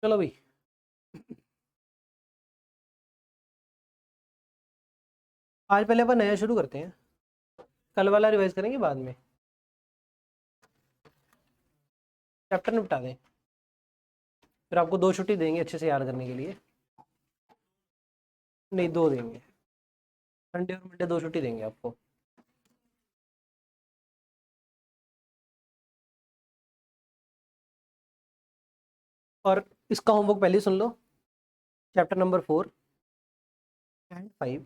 चलो भाई, आज पहले अपन नया शुरू करते हैं, कल वाला रिवाइज करेंगे बाद में। चैप्टर निपटा दें, फिर आपको 2 छुट्टी देंगे अच्छे से याद करने के लिए। नहीं, 2 देंगे, संडे और मंडे 2 छुट्टी देंगे आपको। और इसका होमवर्क पहले ही सुन लो, chapter number 4 and 5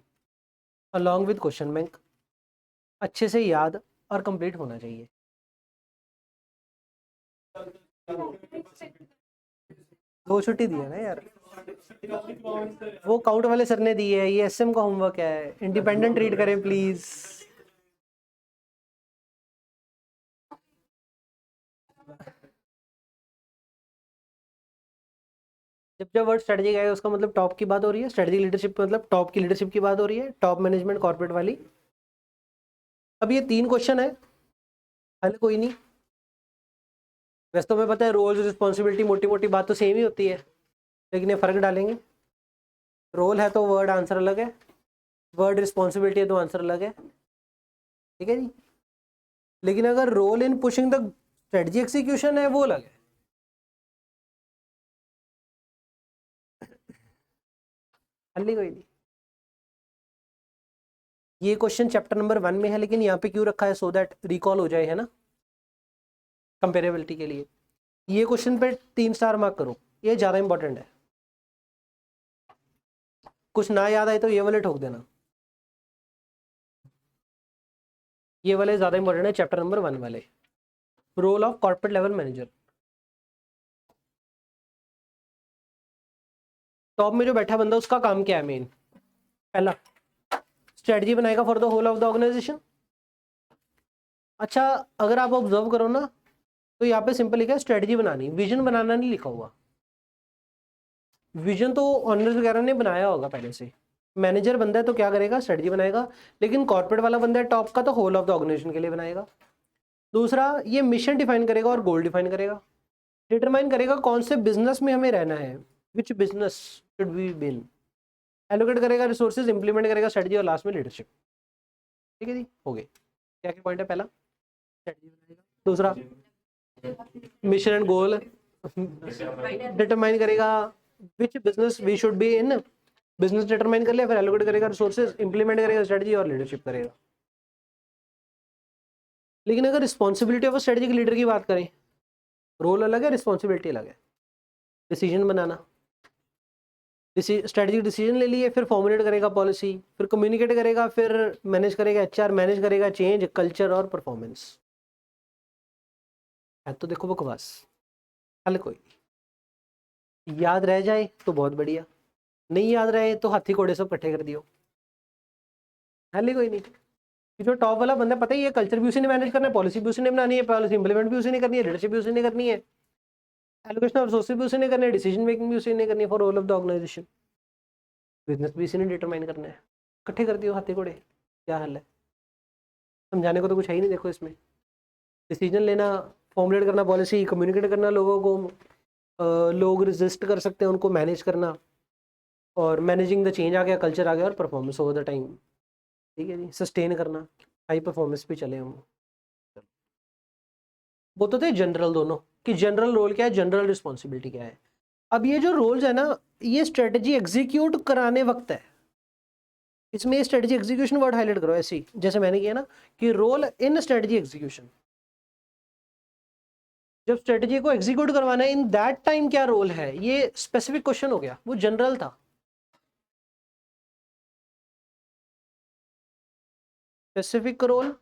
along with question bank अच्छे से याद और कंप्लीट होना चाहिए। दो छुट्टी दी है ना यार, वो काउंट वाले सर ने दी है, ये एसएम का होमवर्क है, इंडिपेंडेंट रीड करें प्लीज। जब जब वर्ड स्ट्रेटजी आएगा उसका मतलब टॉप की बात हो रही है, स्ट्रेटजी लीडरशिप मतलब टॉप की लीडरशिप की बात हो रही है, टॉप मैनेजमेंट कॉर्पोरेट वाली। अब ये 3 क्वेश्चन है, हल कोई नहीं। वैसे तो हमें पता है रोल्स रिस्पॉन्सिबिलिटी मोटी मोटी बात तो सेम ही होती है, लेकिन ये फर्क डालेंगे। रोल है तो वर्ड आंसर अलग है, वर्ड रिस्पॉन्सिबिलिटी है तो आंसर अलग है, ठीक है जी। लेकिन अगर role in pushing the strategy execution है वो अलग है। हल्ली कोई नहीं। ये क्वेश्चन चैप्टर नंबर 1 में है, लेकिन यहाँ पे क्यों रखा है, सो दैट रिकॉल हो जाए, है ना, कंपेरेबिलिटी के लिए। ये क्वेश्चन पे 3 स्टार मार्क करो, ये ज़्यादा इंपॉर्टेंट है। कुछ ना याद आए तो ये वाले ठोक देना, ये वाले ज़्यादा इंपॉर्टेंट है, चैप्टर नंबर 1 वाले, role of corporate level manager. Top में जो बैठा बंदा उसका काम क्या है मेन, पहला स्ट्रेटजी बनाएगा for the whole of the organisation. अच्छा, अगर आप ऑब्जर्व करो ना तो यहाँ पे सिंपल लिखा है स्ट्रेटजी बनानी, विजन बनाना नहीं लिखा हुआ। विजन तो ऑनर्स वगैरह ने बनाया होगा पहले से, मैनेजर बंदा है तो क्या करेगा, स्ट्रेटजी बनाएगा। लेकिन कॉर्पोरेट वाला बंदा है टॉप का, तो होल ऑफ द ऑर्गेनाइजेशन के लिए बनाएगा। दूसरा, ये मिशन डिफाइन करेगा और गोल डिफाइन करेगा, डिटरमाइन करेगा कौन से बिजनेस में हमें रहना है, which business should we be in, allocate करेगा रिसोर्सेज, इंप्लीमेंट करेगा स्ट्रेटजी, और लास्ट में लीडरशिप। ठीक है जी, हो गए। क्या क्या पॉइंट है, पहला स्ट्रेटजी बनाएगा, दूसरा मिशन एंड गोल डिटरमाइन करेगा, which business we should be in, business determine कर लिया, फिर एलोकेट करेगा रिसोर्सेज, इंप्लीमेंट करेगा स्ट्रेटजी और लीडरशिप करेगा। लेकिन अगर रिस्पॉन्सिबिलिटी ऑफ स्ट्रेटजी के लीडर की बात करें, रोल अलग है, रिस्पॉन्सिबिलिटी अलग है। डिसीजन बनाना, स्ट्रेटजिक डिसीजन ले लिए, फिर फॉर्मुलेट करेगा पॉलिसी, फिर कम्युनिकेट करेगा, फिर मैनेज करेगा एचआर, मैनेज करेगा चेंज, कल्चर और परफॉर्मेंस। है तो देखो बकवास, हल कोई नहीं। याद रह जाए तो बहुत बढ़िया, नहीं याद रहे तो हाथी घोड़े सब इकट्ठे कर दियो, हल ही कोई नहीं। जो टॉप वाला बंदा, पता ही है कल्चर भी उसी ने मैनेज करना है, पॉलिसी भी उसी ने बनानी है, पॉलिसी इंप्लीमेंट भी उसी ने करनी है, लीडरशिप भी उसी ने करनी है, एलोकेशन ऑफ रिसोर्सेज भी उसी ने करनी है, डिसीजन मेकिंग भी उसी ने करनी है for all of the organisation, business भी इसी ने डिटरमाइन करना है। इकट्ठे कर दियो हाथी घोड़े, क्या हल है, समझाने को तो कुछ है ही नहीं। देखो इसमें डिसीजन लेना, फॉर्मुलेट करना पॉलिसी, कम्युनिकेट करना लोगों को, लोग रेजिस्ट कर सकते हैं उनको मैनेज करना, और मैनेजिंग द चेंज आ गया, कल्चर आ गया, और परफॉर्मेंस ओवर द टाइम। ठीक है जी, सस्टेन करना, हाई परफॉर्मेंस पे चले हम। वो तो थे जनरल दोनों, कि जनरल रोल क्या है, जनरल रिस्पॉन्सिबिलिटी क्या है। अब ये जो रोल्स है ना, ये स्ट्रेटजी एग्जीक्यूट कराने वक्त है, इसमें स्ट्रेटजी एग्जीक्यूशन वर्ड हाईलाइट करो ऐसे ही, जैसे मैंने किया ना, कि रोल इन स्ट्रेटजी एग्जीक्यूशन। जब स्ट्रेटजी को एग्जीक्यूट करवाना है, इन दैट टाइम क्या रोल है, ये स्पेसिफिक क्वेश्चन हो गया, वो जनरल था। स्पेसिफिक रोल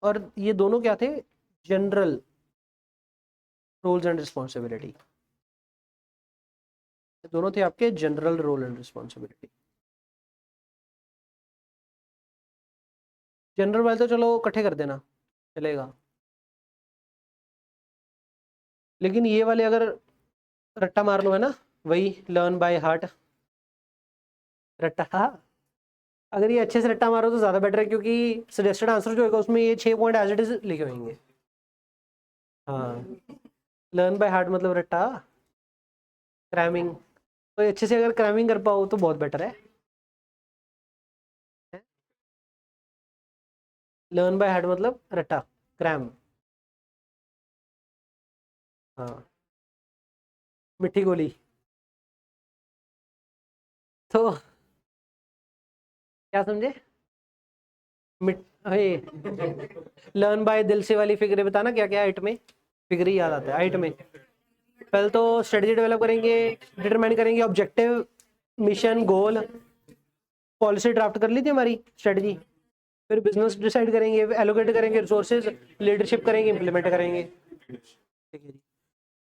और ये दोनों क्या थे, जनरल रोल्स एंड रिस्पॉन्सिबिलिटी, दोनों थे आपके general role and responsibility. General वाले तो चलो इकट्ठे कर देना चलेगा, लेकिन ये वाले अगर रट्टा मार लो, है ना, वही लर्न बाय हार्ट रट्टा, हाँ, अगर ये अच्छे से रट्टा मारो तो ज़्यादा बेटर है, क्योंकि सजेस्टेड आंसर जो होगा उसमें ये 6 पॉइंट एज इट इज लिखे होंगे। हाँ, लर्न बाय हार्ट मतलब रट्टा, क्रैमिंग, तो अच्छे से अगर क्रैमिंग कर पाओ तो बहुत बेटर है। लर्न बाय हार्ट मतलब रट्टा, क्रैम। हाँ, मिट्टी गोली। तो क्या समझे? मिट लर्न बाय दिल से वाली फिक्र बताना क्या क्या हाइट में, फिक्र ही याद आता है हाइट में। पहले तो स्ट्रेटजी डेवलप करेंगे, डिटरमाइन करेंगे ऑब्जेक्टिव, मिशन, गोल, पॉलिसी ड्राफ्ट कर ली थी हमारी स्ट्रेटजी, फिर बिजनेस डिसाइड करेंगे, एलोकेट करेंगे रिसोर्सेज, लीडरशिप करेंगे, इंप्लीमेंट करेंगे। ठीक है जी।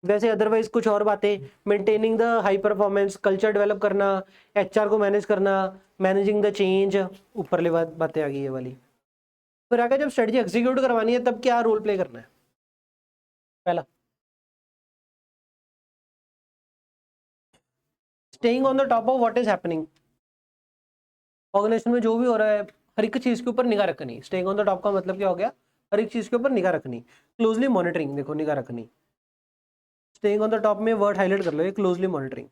वैसे अदरवाइज कुछ और बातें, maintaining the high performance, culture develop करना, एचआर को मैनेज करना, मैनेजिंग द चेंज, ऊपरली बातें आ गई ये वाली। फिर आगे जब स्ट्रेटजी एग्जीक्यूट करवानी है तब क्या रोल प्ले करना है? पहला, staying on the top of what is happening. Organisation में जो भी हो रहा है हर एक चीज के ऊपर निगाह रखनी। स्टेइंग ऑन द टॉप का मतलब क्या हो गया? हर एक चीज के ऊपर निगाह रखनी, क्लोजली मॉनिटरिंग, देखो निगाह रखनी। स्टेइंग ऑन द टॉप में वर्ड हाईलाइट कर लो, ये क्लोजली मॉनिटरिंग,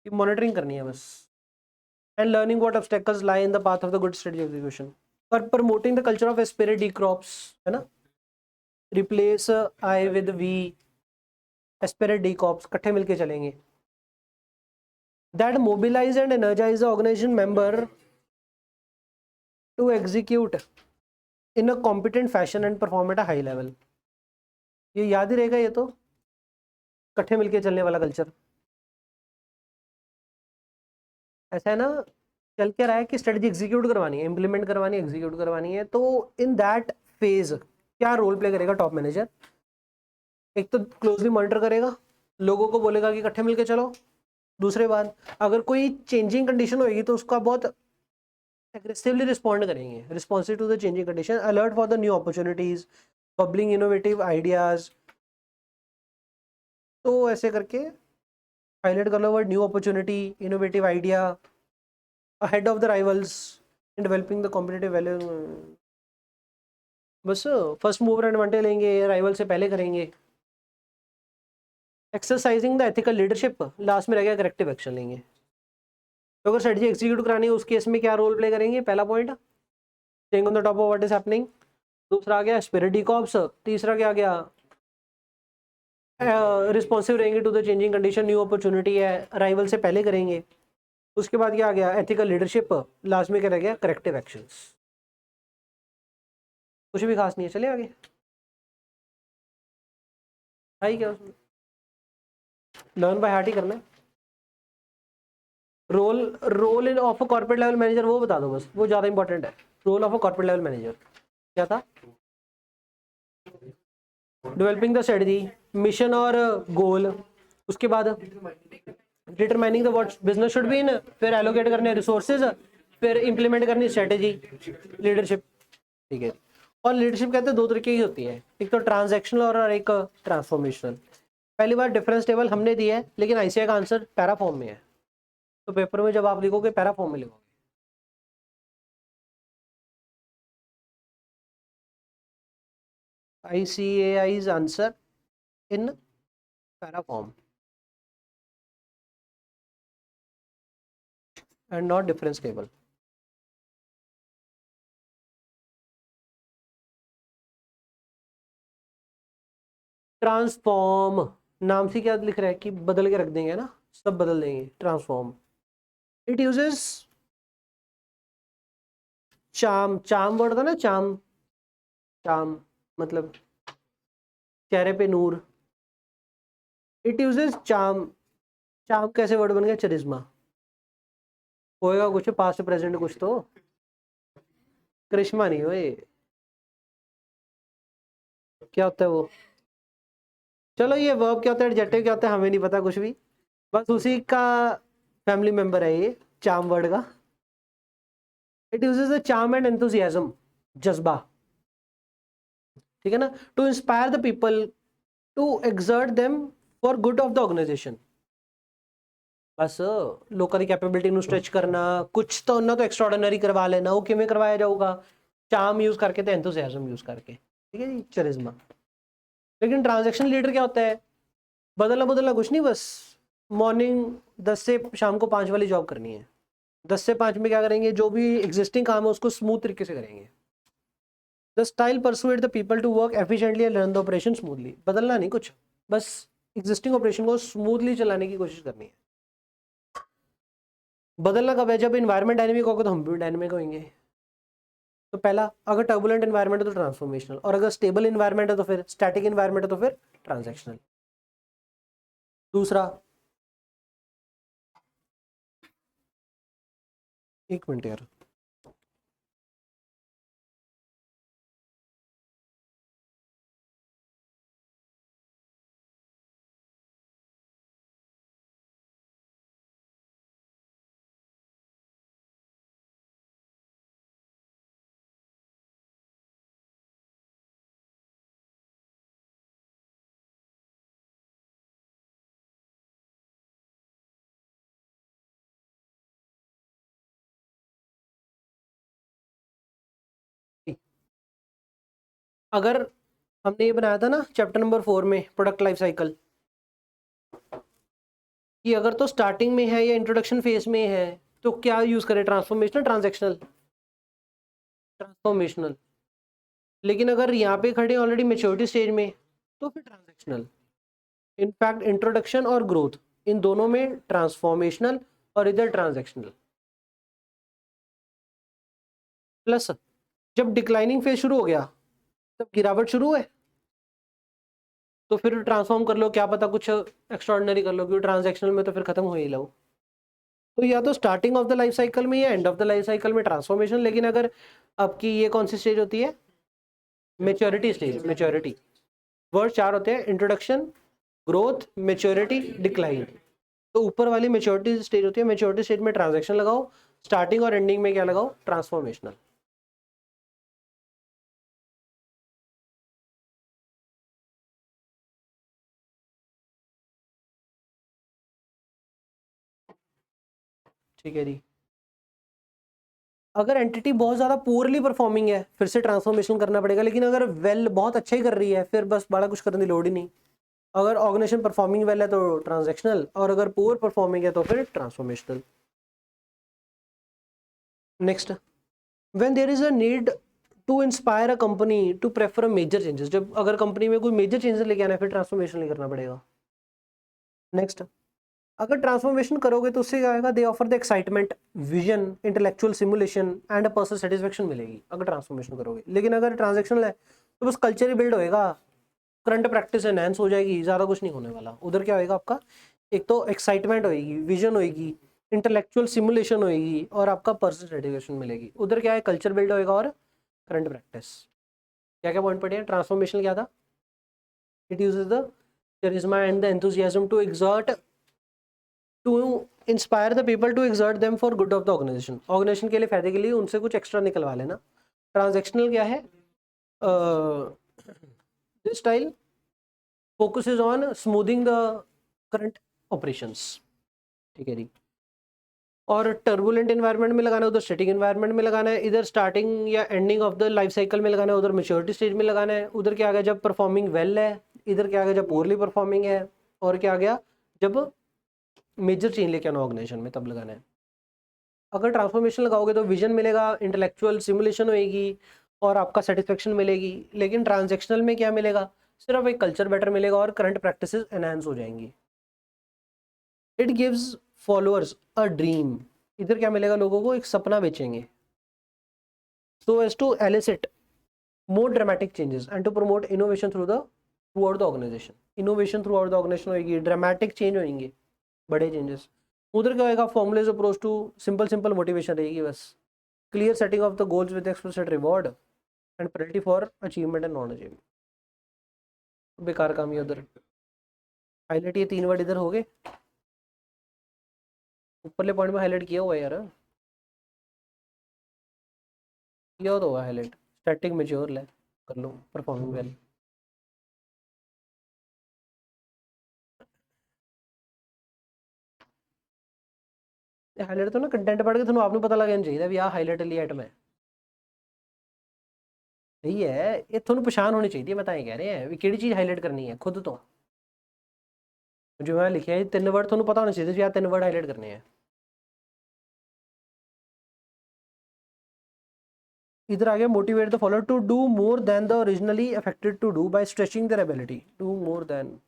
मॉनिटरिंग करनी है बस। And learning what obstacles lie in the path of the good strategy execution. पर promoting the culture of esprit de corps, है ना, replace I with V, esprit de corps इकट्ठे मिलके चलेंगे। That mobilise and energise the organisation member to execute in a competent fashion and perform at a high level. ये याद ही रहेगा, ये तो इकट्ठे मिलके चलने वाला कल्चर। ऐसा है ना, चल क्या रहा है कि स्ट्रेटजी एग्जीक्यूट करवानी है, इंप्लीमेंट करवानी है, एग्जीक्यूट करवानी है, तो इन दैट फेज क्या रोल प्ले करेगा टॉप मैनेजर? एक तो क्लोजली मॉनिटर करेगा, लोगों को बोलेगा कि इकट्ठे मिलके चलो। दूसरे बात, अगर कोई चेंजिंग कंडीशन होगी तो उसका बहुत एग्रेसिवली रिस्पॉन्ड करेंगे, responsive to the changing condition, alert for the new opportunities, bubbling innovative ideas. तो ऐसे करके हाईलाइट कर लो word new opportunity, innovative idea, ahead of the rivals in developing the competitive value. बस फर्स्ट मूवर एडवांटेज लेंगे, rival से पहले करेंगे। Exercising the ethical leadership, last में रह गया करेक्टिव एक्शन लेंगे। तो अगर स्ट्रेटजी एग्जीक्यूट करानी है उस केस में क्या रोल प्ले करेंगे? पहला point, staying on the top of what is happening. दूसरा आ गया स्पिरिट डी कॉप्स। तीसरा क्या आ गया? रिस्पॉन्सिव रहेंगे to the changing condition, new opportunity है, राइवल से पहले करेंगे। उसके बाद क्या आ गया? Ethical leadership. लास्ट में क्या रह गया? Corrective actions. कुछ भी खास नहीं है, चले आगे। आई क्या उसमें? लर्न बाय हार्ट ही करना है। Role role in of a corporate level manager वो बता दो बस, वो ज्यादा इंपॉर्टेंट है। Role of a corporate level manager क्या था? डेवलपिंग द स्ट्रेटजी, मिशन और गोल। उसके बाद determining the what business should be इन, फिर एलोकेट करने रिसोर्सेज, फिर इंप्लीमेंट करनी स्ट्रेटजी, लीडरशिप। ठीक है। और लीडरशिप कहते हैं दो तरीके की होती है, एक तो ट्रांजैक्शनल और एक ट्रांसफॉर्मेशनल। पहली बार डिफरेंस टेबल हमने दिया है, लेकिन आईसीआई का आंसर पैरा फॉर्म में है, तो पेपर में जब आप लिखोगे पैरा फॉर्म में लिखोगे। ICAI's answer in para form and not difference table. Transform नाम से क्या लिख रहा है कि बदल के रख देंगे ना, सब बदल देंगे। ट्रांसफॉर्म, इट यूजेस चाम, चाम वर्ड था ना, चाम, चाम मतलब चेहरे पे नूर। इट यूजेस चाम, चाम कैसे वर्ड बन गया? चरिज्मा। होएगा कुछ पास्ट प्रेजेंट कुछ तो, करिश्मा नहीं होए। क्या होता है वो? चलो ये वर्ब क्या होता है, एडजेक्टिव क्या होता है, हमें नहीं पता कुछ भी, बस उसी का फैमिली मेंबर है ये चाम वर्ड का। It uses the charm and enthusiasm, जज्बा। ठीक है ना, to inspire the people, to exert them for good of the organisation. बस लोगों की कैपेबिलिटी ਨੂੰ स्ट्रेच करना, कुछ तो ना तो एक्स्ट्राऑर्डिनरी करवा लेना। वो किमें करवाया जाऊगा? चार्म यूज करके, तो एंथुसियाज्म यूज करके। ठीक है जी, चरिज्मा। लेकिन ट्रांजैक्शन लीडर क्या होता है? बदलना बदलना कुछ नहीं, बस मॉर्निंग 10 से शाम को 5 वाली जॉब करनी है। 10 से 5 में क्या करेंगे, जो भी एग्जिस्टिंग काम है उसको स्मूथ तरीके से करेंगे। The style persuade the people to work efficiently and run the operation smoothly. बदलना नहीं कुछ, बस एग्जिस्टिंग ऑपरेशन को स्मूथली चलाने की कोशिश करनी है। बदलना कब है, जब इन्वायरमेंट डायनेमिक होगा तो हम भी डायनेमिक होंगे। तो पहला, अगर टर्बुलेंट इन्वायरमेंट है तो ट्रांसफॉर्मेशनल, और अगर स्टेबल इन्वायरमेंट है तो फिर स्टैटिक इन्वायरमेंट है तो फिर ट्रांजैक्शनल। दूसरा, एक मिनट यार, अगर हमने ये बनाया था ना चैप्टर नंबर 4 में प्रोडक्ट लाइफ साइकिल, कि अगर तो स्टार्टिंग में है या इंट्रोडक्शन फेज में है तो क्या यूज करें, ट्रांसफॉर्मेशनल ट्रांजैक्शनल? ट्रांसफॉर्मेशनल। लेकिन अगर यहाँ पे खड़े ऑलरेडी मेच्योरिटी स्टेज में तो फिर ट्रांजैक्शनल। इनफैक्ट इंट्रोडक्शन और ग्रोथ इन दोनों में ट्रांसफॉर्मेशनल और इधर ट्रांजैक्शनल। प्लस जब डिक्लाइनिंग फेज शुरू हो गया तब गिरावट शुरू है तो फिर ट्रांसफॉर्म कर लो, क्या पता कुछ एक्स्ट्रॉर्डिनरी कर लो, क्योंकि ट्रांजैक्शनल में तो फिर खत्म हो ही लो। तो या तो starting of the life cycle में या end of the life cycle में ट्रांसफॉर्मेशन। लेकिन अगर आपकी ये कौन सी स्टेज होती है, मेच्योरिटी स्टेज, मेच्योरिटी। वर्ड 4 होते हैं, इंट्रोडक्शन, ग्रोथ, मेच्योरिटी, डिक्लाइन। तो ऊपर वाली मेच्योरिटी स्टेज होती है, मेच्योरिटी स्टेज में ट्रांजैक्शन लगाओ, स्टार्टिंग और एंडिंग में क्या लगाओ, ट्रांसफॉर्मेशनल। ठीक है जी। अगर एंटिटी बहुत ज़्यादा पुअरली परफॉर्मिंग है फिर से ट्रांसफॉर्मेशन करना पड़ेगा, लेकिन अगर वेल बहुत अच्छा ही कर रही है फिर बस बड़ा कुछ करने की लोड ही नहीं। अगर ऑर्गेनाइजेशन परफॉर्मिंग वेल है तो ट्रांजैक्शनल, और अगर पुअर परफॉर्मिंग है तो फिर transformational. Next, when there is a need to inspire a company to prefer major changes. जब अगर कंपनी में कोई मेजर चेंजेस लेके आना है फिर ट्रांसफॉर्मेशन नहीं करना पड़ेगा। नेक्स्ट, अगर ट्रांसफॉर्मेशन करोगे तो उससे क्या आएगा, दे offer the excitement, vision, intellectual simulation and a personal satisfaction मिलेगी अगर ट्रांसफॉर्मेशन करोगे। लेकिन अगर ट्रांजैक्शनल है तो बस कल्चर ही बिल्ड होएगा, करंट प्रैक्टिस एनहांस हो जाएगी, ज़्यादा कुछ नहीं होने वाला। उधर क्या होएगा आपका, एक तो एक्साइटमेंट होएगी, विजन होएगी, इंटेलेक्चुअल सिमुलेशन होएगी और आपका पर्सनल सेटिस्फेक्शन मिलेगी। उधर क्या है, कल्चर बिल्ड होएगा और करंट प्रैक्टिस। क्या क्या पॉइंट पढ़े हैं, ट्रांसफॉर्मेशन क्या था, it uses the charisma and the enthusiasm to exert, to inspire the people to exert them for good of the organization। Organisation के लिए फायदे के लिए उनसे कुछ एक्स्ट्रा निकलवा लेना। ट्रांजैक्शनल क्या है, this style focuses on smoothing the current operations. ठीक है जी। और टर्बुलेंट एनवायरनमेंट में लगाना है, उधर स्टैटिक एनवायरनमेंट में लगाना है। इधर स्टार्टिंग या ending of the life cycle में लगाना है, उधर मेच्योरिटी स्टेज में लगाना है। उधर क्या आ गया, जब परफॉर्मिंग वेल है। इधर क्या आ गया, जब पोरली परफॉर्मिंग है। और क्या आ गया, जब मेजर चेंज लेके आना ऑर्गेनाइजेशन में तब लगाना है। अगर ट्रांसफॉर्मेशन लगाओगे तो विजन मिलेगा, इंटेलेक्चुअल सिमुलेशन होएगी और आपका सेटिस्फेक्शन मिलेगी। लेकिन ट्रांजैक्शनल में क्या मिलेगा, सिर्फ एक कल्चर बेटर मिलेगा और करंट प्रैक्टिसेस एनहांस हो जाएंगी। It gives followers a dream, इधर क्या मिलेगा, लोगों को एक सपना बेचेंगे। So as to elicit more dramatic changes and to promote innovation throughout the organization। innovation throughout the organization होगी, dramatic change होंगे, बड़े changes। उधर क्या होगा, formulas approach to simple motivation रहेगी बस। clear setting of the goals with explicit reward and penalty for achievement and non achievement। बेकार काम ही उधर। हाईलाइट ये 3 वर्ड इधर हो गए, ऊपरले पॉइंट में हाईलाइट किया हुआ है यार, किया तो हुआ हाईलाइट। स्टैटिक मेच्योर ले कर लो, परफॉर्मिंग वेल। हाईलाइट तो ना कंटेंट पढ़ के ਤੁਹਾਨੂੰ ਆਪ ਨੂੰ ਪਤਾ ਲੱਗ ਜਾਣਾ ਚਾਹੀਦਾ ਵੀ ਆਹ ਹਾਈਲਾਈਟ ਲਈ ਆਈਟਮ ਹੈ। ਸਹੀ ਹੈ, ਇਹ ਤੁਹਾਨੂੰ ਪਛਾਣ ਹੋਣੀ ਚਾਹੀਦੀ ਹੈ। ਮੈਂ ਤਾਂ ਇਹ ਕਹਿ ਰਿਹਾ ਵੀ ਕਿਹੜੀ ਚੀਜ਼ ਹਾਈਲਾਈਟ ਕਰਨੀ ਹੈ ਖੁਦ ਤੋਂ। जो मैं लिखे हैं 3 वर्ड थोड़ा पता होना चाहिए यार, 3 वर्ड हाईलाइट करने हैं। इधर आ गया motivate the follower to do more than the originally affected to do by stretching their ability, do more than.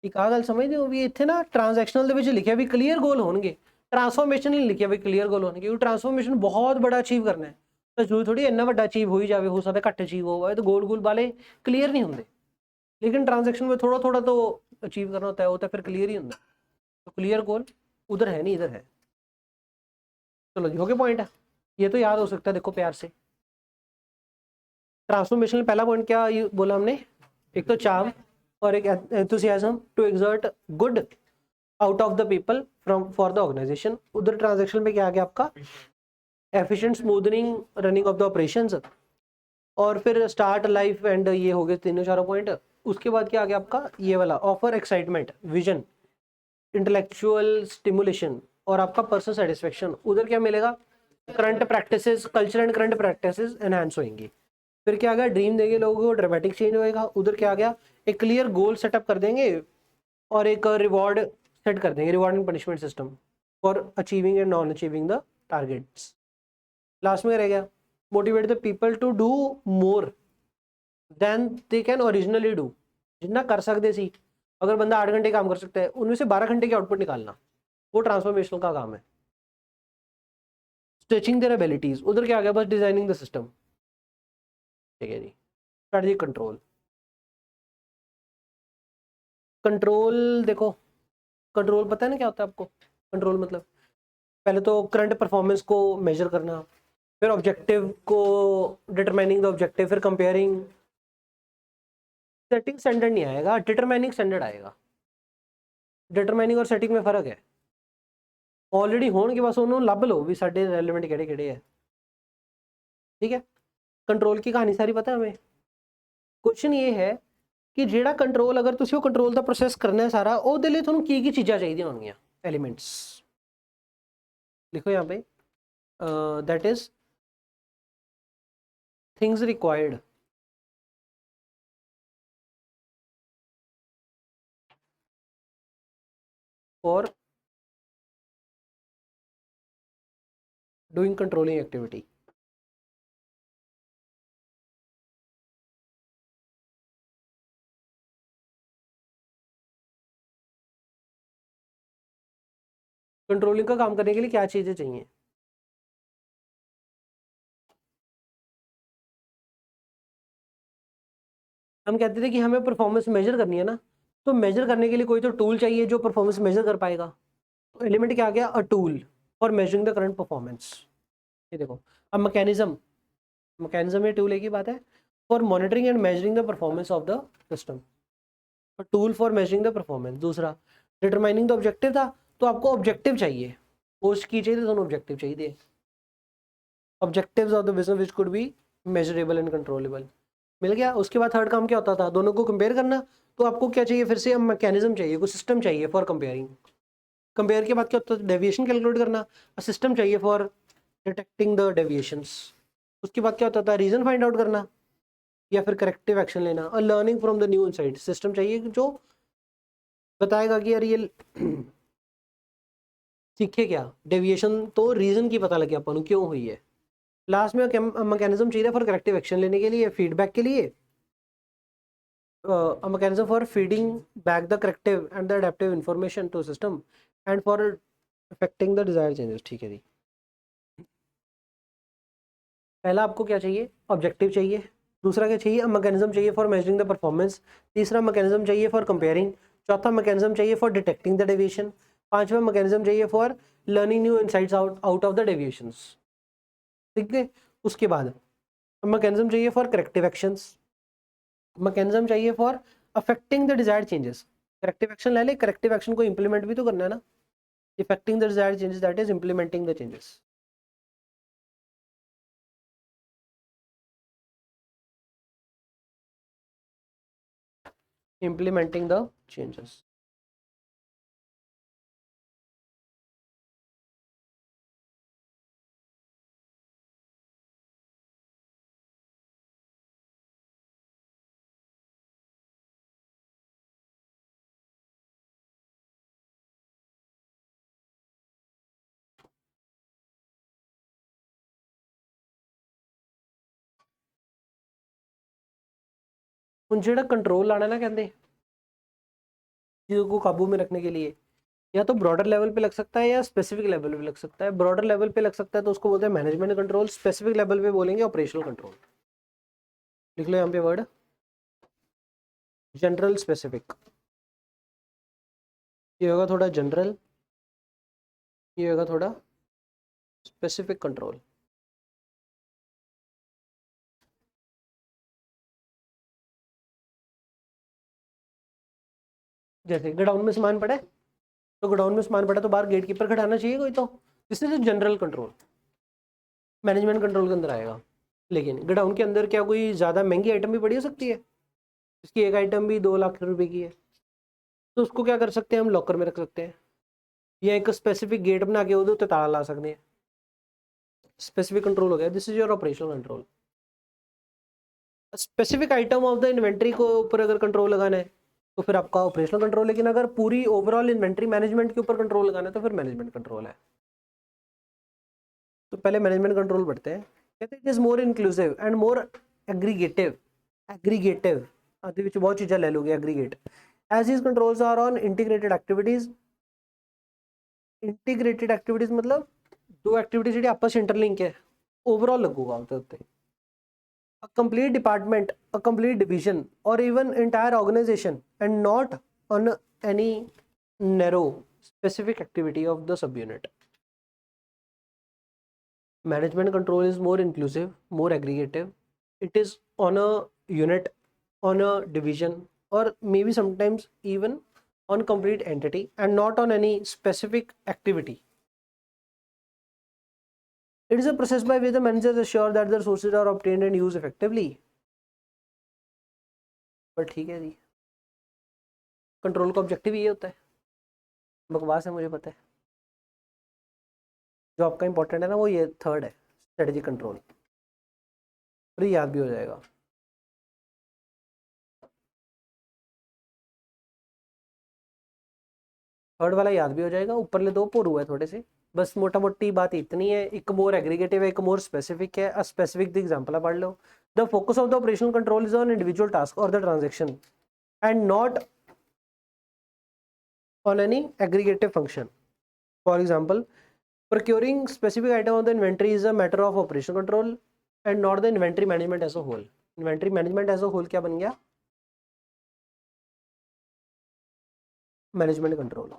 एक आ गल समझते हो भी इतने ना ट्रांजैक्शनल ਦੇ ਵਿੱਚ ਲਿਖਿਆ ਵੀ ਕਲੀਅਰ ਗੋਲ ਹੋਣਗੇ, ट्रांसफॉर्मेशन नहीं लिखिया भी क्लीयर गोल होने क्योंकि ट्रांसफॉर्मेशन बहुत बड़ा अचीव करना है तो जरूरी थोड़ी इन्ना बड़ा अचीव हो ही जाए, हो सकता घट अचीव हो तो गोल गोल वाले क्लीयर नहीं होंगे, लेकिन ट्रांजैक्शन में थोड़ा थोड़ा तो अचीव करना होता है, वो तो फिर क्लियर ही होता है। तो क्लियर गोल उधर है नहीं, इधर है। चलो जी हो गया पॉइंट है, ये तो याद हो सकता है। देखो प्यार से ट्रांसफॉर्मेशन पहला पॉइंट क्या बोला हमने, एक तो चाव और एक enthusiasm to exert good out of the people from for the organisation. उधर ट्रांजैक्शन में क्या आ गया आपका, efficient smoothening running of the operations, और फिर स्टार्ट लाइफ एंड, ये हो गए तीनों चारों पॉइंट। उसके बाद क्या आ गया आपका ये वाला, offer excitement vision intellectual stimulation और आपका पर्सनल सेटिस्फेक्शन। उधर क्या मिलेगा, current practices culture and current practices enhance होंगी। फिर क्या आ गया, ड्रीम देंगे लोगों को, ड्रामेटिक चेंज होएगा। उधर क्या आ गया, एक क्लियर गोल सेटअप कर देंगे और एक रिवॉर्ड सेट कर देंगे, reward and punishment system for achieving and non achieving the targets. Last में रह गया, motivate the people to do more than they can originally do. जितना कर सकते सी, अगर बंदा 8 घंटे काम कर सकता है उनमें से 12 घंटे की आउटपुट निकालना, वो ट्रांसफॉर्मेशन का काम है। स्ट्रेचिंग देयर एबिलिटीज, उधर क्या आ गया, बस डिजाइनिंग द सिस्टम। ठीक है जी। स्ट्रेटजी कंट्रोल, कंट्रोल देखो, कंट्रोल पता है ना क्या होता है आपको, कंट्रोल मतलब पहले तो करंट परफॉर्मेंस को मेजर करना, फिर ऑब्जेक्टिव को डिटरमाइनिंग द ऑब्जेक्टिव, फिर कंपेयरिंग। सेटिंग स्टैंडर्ड नहीं आएगा, डिटरमाइनिंग स्टैंडर्ड आएगा। डिटरमाइनिंग और सेटिंग में फर्क है। ऑलरेडी होने के बस उन्होंने लभ लो भी साढ़े रेलिवेंट केड़े केड़े है। ठीक है, कंट्रोल की कहानी सारी पता है हमें। क्वेश्चन ये है कि जेड़ा कंट्रोल अगर तुसी वो कंट्रोल का प्रोसैस करना है सारा, ਉਹਦੇ ਲਈ ਤੁਹਾਨੂੰ ਕੀ चीज़ां चाहिए होंगी, एलिमेंट्स लिखो यहाँ पे, that is things required for doing controlling activity. Controlling का काम करने के लिए क्या चीज़ें चाहिए, हम कहते थे कि हमें परफॉर्मेंस मेजर करनी है ना, तो मेजर करने के लिए कोई तो टूल चाहिए जो परफॉर्मेंस मेजर कर पाएगा। तो एलिमेंट क्या आ गया, a tool for measuring the current performance. ये देखो, अब मैकेनिज्म, मैकेनिज्म ये टूल एक ही बात है, for monitoring and measuring the performance of the system, tool for measuring the performance. दूसरा डिटरमाइनिंग द ऑब्जेक्टिव था, तो आपको ऑब्जेक्टिव चाहिए, पोस्ट की चाहिए, दोनों ऑब्जेक्टिव चाहिए, objectives of the business which could be measurable and controllable. मिल गया। उसके बाद थर्ड काम क्या होता था, दोनों को कंपेयर करना। तो आपको क्या चाहिए, फिर से मैकेनिज्म चाहिए, कोई सिस्टम चाहिए फॉर कंपेयरिंग। कंपेयर के बाद क्या होता है, डेविएशन कैलकुलेट करना, सिस्टम चाहिए फॉर डिटेक्टिंग द डेविएशंस। उसके बाद क्या होता था, रीजन फाइंड आउट करना या फिर करेक्टिव एक्शन लेना, और learning from the new insight. System चाहिए जो बताएगा कि यार ये सीखे क्या डेविएशन, तो रीजन की पता लगे अपन क्यों हुई है। लास्ट में मैकेनिज्म चाहिए फॉर करेक्टिव एक्शन लेने के लिए, फीडबैक के लिए, a mechanism for feeding back the corrective and the adaptive information to system and for affecting the desired changes। ठीक है जी। पहला आपको क्या चाहिए, ऑब्जेक्टिव चाहिए। दूसरा क्या चाहिए, मैकेनिज्म चाहिए फॉर मेजरिंग द परफॉर्मेंस। तीसरा मैकेनिज्म चाहिए फॉर कंपेयरिंग। चौथा मैकेनिज्म चाहिए फॉर डिटेक्टिंग द डेविएशन। पांचवा मैकेनिज्म चाहिए for learning new insights out of the deviations. ठीक है। उसके बाद मैकेनिज्म चाहिए फॉर करेक्टिव एक्शंस। मैकेनिज्म चाहिए for affecting the desired changes. Corrective action ले ले, करेक्टिव एक्शन को इंप्लीमेंट भी तो करना है ना। Effecting the desired changes that is implementing the changes. implementing the changes. ਹੁਣ ਜਿਹੜਾ कंट्रोल लाना ना कहते चीज़ों को काबू में रखने के लिए या तो ब्रॉडर लेवल पे लग सकता है या स्पेसिफिक लेवल पे लग सकता है। ब्रॉडर लेवल पे लग सकता है तो उसको बोलते हैं मैनेजमेंट कंट्रोल, स्पेसिफिक लेवल पे बोलेंगे ऑपरेशनल कंट्रोल। लिख लो यहाँ पे वर्ड जनरल स्पेसिफिक। ये होगा थोड़ा जनरल, ये होगा थोड़ा स्पेसिफिक कंट्रोल। जैसे गोडाउन में सामान पड़ा है तो गोडाउन में सामान पड़ा तो बाहर गेट कीपर खड़ाना चाहिए कोई, तो इससे तो जनरल कंट्रोल मैनेजमेंट कंट्रोल के अंदर आएगा। लेकिन गोडाउन के अंदर क्या कोई ज़्यादा महंगी आइटम भी पड़ी हो सकती है, इसकी एक आइटम भी 2 लाख रुपए की है, तो उसको क्या कर सकते हैं हम, लॉकर में रख सकते हैं या एक स्पेसिफिक गेट बना के उधर ताला ला सकते हैं। स्पेसिफिक कंट्रोल हो गया, this is your operational control. Specific item of the inventory को ऊपर अगर कंट्रोल लगाना है तो फिर आपका ऑपरेशनल कंट्रोल, लेकिन अगर पूरी ओवरऑल इन्वेंट्री मैनेजमेंट के ऊपर कंट्रोल लगाना है तो फिर मैनेजमेंट कंट्रोल है। तो पहले मैनेजमेंट कंट्रोल बढ़ते हैं। कहते हैं it is more inclusive and more aggregative. Aggregative आदि विच बहुत चीज़ें ले लोगे aggregate as these controls are on integrated activities। Integrated activities मतलब दो एक्टिविटीज जी आपस इंटरलिंक है, ओवरऑल लगूगा उसके उत्ते। A complete department, a complete division, or even entire organization, and not on any narrow specific activity of the subunit. Management control is more inclusive, more aggregative. It is on a unit, on a division, or maybe sometimes even on complete entity, and not on any specific activity. It is a process by which the managers assure that the resources are obtained and used effectively. पर ठीक है जी, control का objective ये होता है। बकवास है मुझे पता है, जो आपका इंपॉर्टेंट है ना वो ये थर्ड है, स्ट्रेटेजी कंट्रोल, और ये याद भी हो जाएगा। थर्ड वाला याद भी हो जाएगा, ऊपर ले दो पोरू है थोड़े से, बस मोटा मोटी बात इतनी है। एक मोर एग्रीगेटिव है, एक मोर स्पेसिफिक है। अ स्पेसिफिक एग्जांपल पढ़ लो। The focus of the operational control is on individual task और the transaction and not on any aggregative function. For example, procuring specific item of the inventory is a matter of operational control and not the inventory management as a whole. Inventory management as a whole क्या बन गया, management control.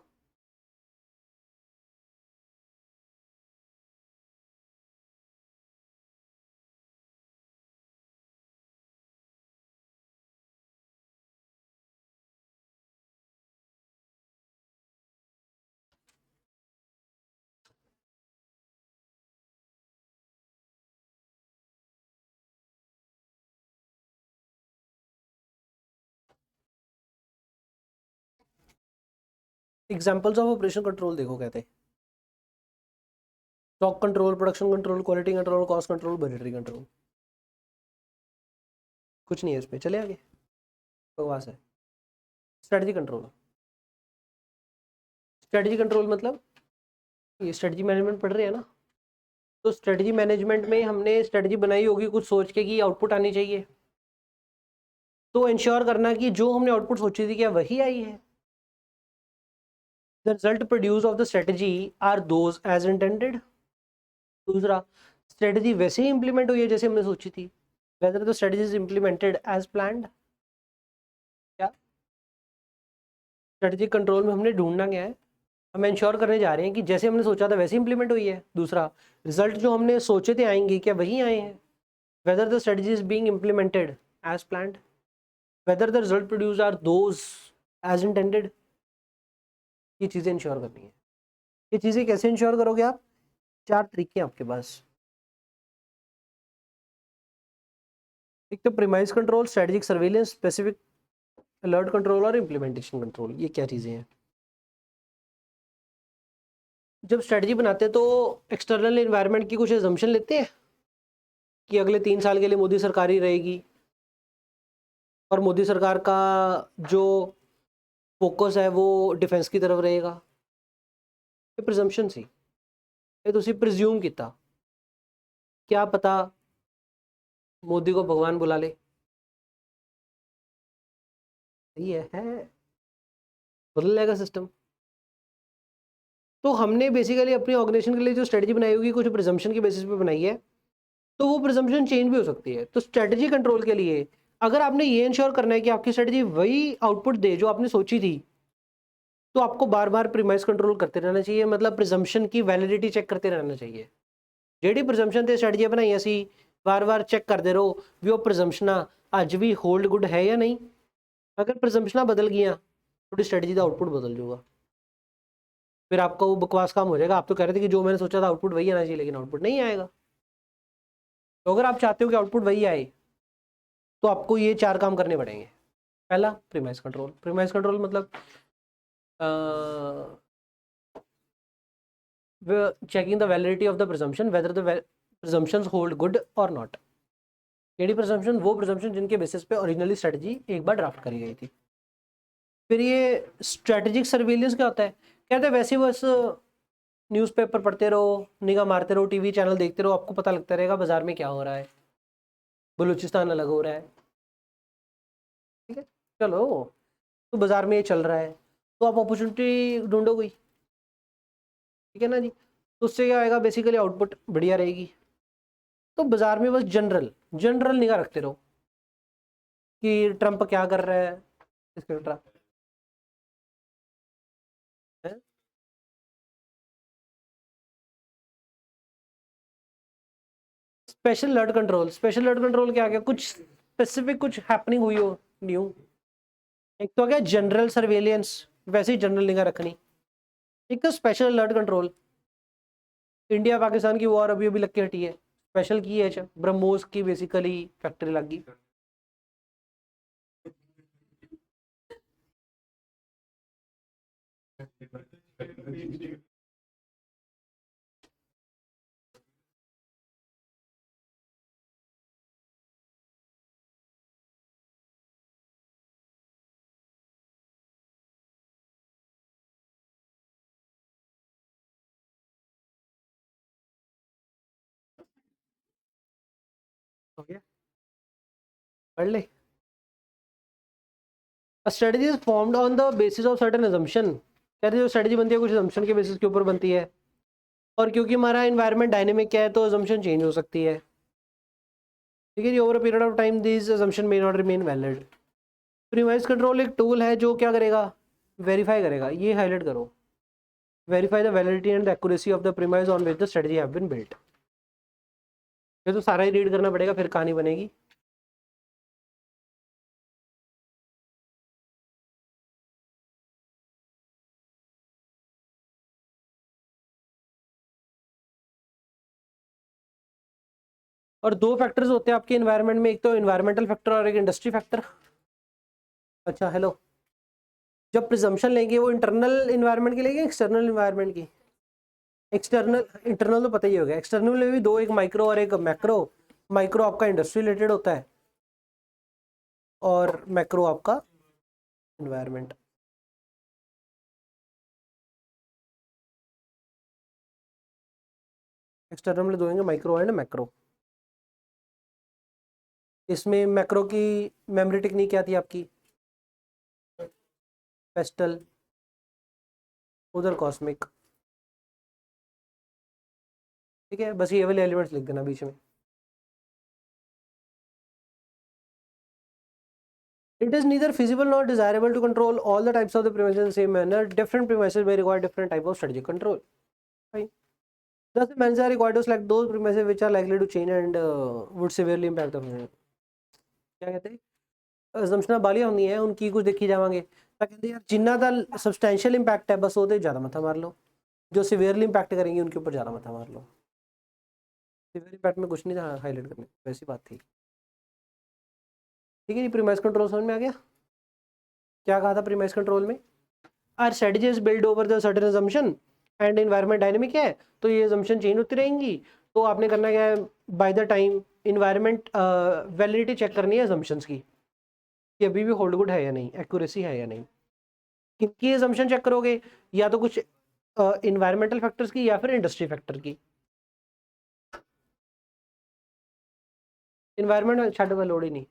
Examples of operation control देखो, कहते हैं stock control, production control, quality control, cost control, budgetary control. कुछ नहीं है इसमें, चले आगे, बकवास है। स्ट्रेटजी कंट्रोल, स्ट्रेटजी कंट्रोल मतलब ये स्ट्रेटजी मैनेजमेंट पढ़ रहे हैं ना, तो स्ट्रेटजी मैनेजमेंट में हमने स्ट्रेटजी बनाई होगी कुछ सोच के कि आउटपुट आनी चाहिए, तो इंश्योर करना कि जो हमने आउटपुट सोची थी क्या वही आई है। The result produced of the strategy are those as intended। दूसरा, स्ट्रेटजी वैसे ही इंप्लीमेंट हुई है जैसे हमने सोची थी, whether the strategy is implemented as planned। क्या स्ट्रेटजी कंट्रोल में हमने ढूंढना क्या है, हम इंश्योर करने जा रहे हैं कि जैसे हमने सोचा था वैसे इंप्लीमेंट हुई है। दूसरा, रिजल्ट जो हमने सोचे थे आएंगे क्या वही आए हैं, whether the strategy is being implemented as planned, whether the result produced are those as intended। ये चीज़ें इंश्योर करनी है। ये चीज़ें कैसे इंश्योर करोगे आप, 4 तरीके हैं आपके पास। एक तो premise control, strategic surveillance, specific alert control और इम्प्लीमेंटेशन कंट्रोल, ये क्या चीज़ें हैं? जब स्ट्रेटजी बनाते हैं तो एक्सटर्नल एनवायरनमेंट की कुछ एजम्पशन लेते हैं कि अगले 3 साल के लिए मोदी सरकार ही रहेगी और मोदी सरकार का जो फोकस है वो डिफेंस की तरफ रहेगा। ये प्रिजम्पशन सी, ये तुसी प्रिज्यूम किया, क्या पता मोदी को भगवान बुला ले। ये है, बदल जाएगा सिस्टम। तो हमने बेसिकली अपनी ऑर्गेनाइजेशन के लिए जो स्ट्रेटजी बनाई होगी कुछ प्रिजम्पशन के बेसिस पे बनाई है, तो वो प्रिजम्पशन चेंज भी हो सकती है। तो स्ट्रेटजी कंट्रोल के लिए अगर आपने ये इंश्योर करना है कि आपकी स्ट्रेटजी वही आउटपुट दे जो आपने सोची थी, तो आपको बार बार प्रीमाइस कंट्रोल करते रहना चाहिए, मतलब प्रिजम्पशन की वैलिडिटी चेक करते रहना चाहिए। जेडी प्रिजम्पशन ते स्ट्रेटजी बनाई सी बार बार चेक करते रहो भी वो प्रिजम्पशना अज भी होल्ड गुड है या नहीं। अगर प्रिजम्पशना बदल गई थोड़ी स्ट्रेटजी का आउटपुट बदल जाऊगा, फिर आपका वो बकवास काम हो जाएगा। आप तो कह रहे थे कि जो मैंने सोचा था आउटपुट वही आना चाहिए, लेकिन आउटपुट नहीं आएगा। तो अगर आप चाहते हो कि आउटपुट वही आए तो आपको ये 4 काम करने पड़ेंगे। पहला, प्रीमाइस कंट्रोल। प्रीमाइस कंट्रोल मतलब checking the validity of the presumption whether the presumptions hold good or not। KD presumption वो presumption जिनके बेसिस पे ओरिजिनली स्ट्रेटजी एक बार ड्राफ्ट करी गई थी। फिर ये स्ट्रेटेजिक सर्विलेंस क्या होता है? कहते हैं वैसे बस न्यूज़पेपर पढ़ते रहो, निगाह मारते रहो, टीवी चैनल देखते रहो, आपको पता लगता रहेगा बाजार में क्या हो रहा है, बलूचिस्तान अलग हो रहा है, ठीक है, चलो तो बाजार में ये चल रहा है तो आप अपॉर्चुनिटी ढूंढो कोई, ठीक है ना जी। तो उससे क्या आएगा, बेसिकली आउटपुट बढ़िया रहेगी। तो बाजार में बस जनरल जनरल निगाह रखते रहो कि ट्रंप क्या कर रहा है, etcetera. Special alert control, special alert control क्या आ गया? कुछ स्पेसिफिक कुछ हैपनिंग हुई हो न्यू। एक तो आ गया जनरल सर्वेलियंस, वैसे ही जनरल निगाह रखनी। एक तो special alert control, India Pakistan की वॉर अभी अभी लग के हटी है, स्पेशल की है, ब्रह्मोस की बेसिकली फैक्ट्री लग गई। हो गया, पढ़ ले। A strategy is formed on the basis of certain assumption। कहते हैं जो स्ट्रेटजी बनती है कुछ assumption के बेसिस के ऊपर बनती है, और क्योंकि हमारा एनवायरनमेंट डायनेमिक क्या है तो assumption चेंज हो सकती है, ठीक है जी। Over a period of time this assumption may not remain valid। Premise control एक टूल है जो क्या करेगा, वेरीफाई करेगा। ये हाईलाइट करो, verify the validity and the accuracy of the premise on which the strategy have been built. ये तो सारा ही रीड करना पड़ेगा, फिर कहानी बनेगी। और 2 फैक्टर्स होते हैं आपके एनवायरनमेंट में, एक तो एनवायरमेंटल फैक्टर और एक इंडस्ट्री फैक्टर। अच्छा हेलो, जब प्रिजम्पशन लेंगे वो इंटरनल इन्वायरमेंट की लेंगे एक्सटर्नल इन्वायरमेंट की? एक्सटर्नल, इंटरनल तो पता ही होगा। एक्सटर्नल में भी 2, एक माइक्रो और एक मैक्रो। माइक्रो आपका इंडस्ट्री रिलेटेड होता है और मैक्रो आपका इन्वायरमेंट। एक्सटर्नल में 2 होंगे, माइक्रो एंड मैक्रो। इसमें मैक्रो की मेमोरी टेक्निक क्या थी आपकी? पेस्टल, उधर कॉस्मिक, ठीक है। बस ये वाले एलिमेंट्स लिख देना बीच में। It is neither feasible nor desirable to control all the types of the premises in the same manner। Different premises may require different type of strategic control। Fine। Thus, the managers are required to select those premises which are likely to change and would severely impact the business। क्या कहते हैं? assumption ਬਾਲੀਆਂ ਹੁੰਦੀਆਂ उनकी कुछ देखी जावांगे ਤਾਂ ਕਹਿੰਦੇ यार जिन्ना ਦਾ substantial impact है बस ਉਹਦੇ ज़्यादा मथा मार लो, जो severely impact करेंगे उनके ऊपर ज़्यादा मथा मार लो। severe impact में कुछ नहीं था हाईलाइट करने, वैसी बात थी, ठीक है जी। प्रीमाइस कंट्रोल समझ में आ गया? क्या कहा था प्रीमाइस कंट्रोल में? Our strategy is build over the certain assumption and environment dynamic है, तो ये assumption चेंज होती रहेंगी। तो आपने करना क्या है, by the time environment validity check करनी है assumptions की कि अभी भी होल्ड गुड है या नहीं, एक्यूरेसी है या नहीं। किनकी assumption चेक करोगे? या तो कुछ इन्वायरमेंटल फैक्टर्स की या फिर इंडस्ट्री फैक्टर की। इन्वायरमेंट छाटो का लोड ही नहीं।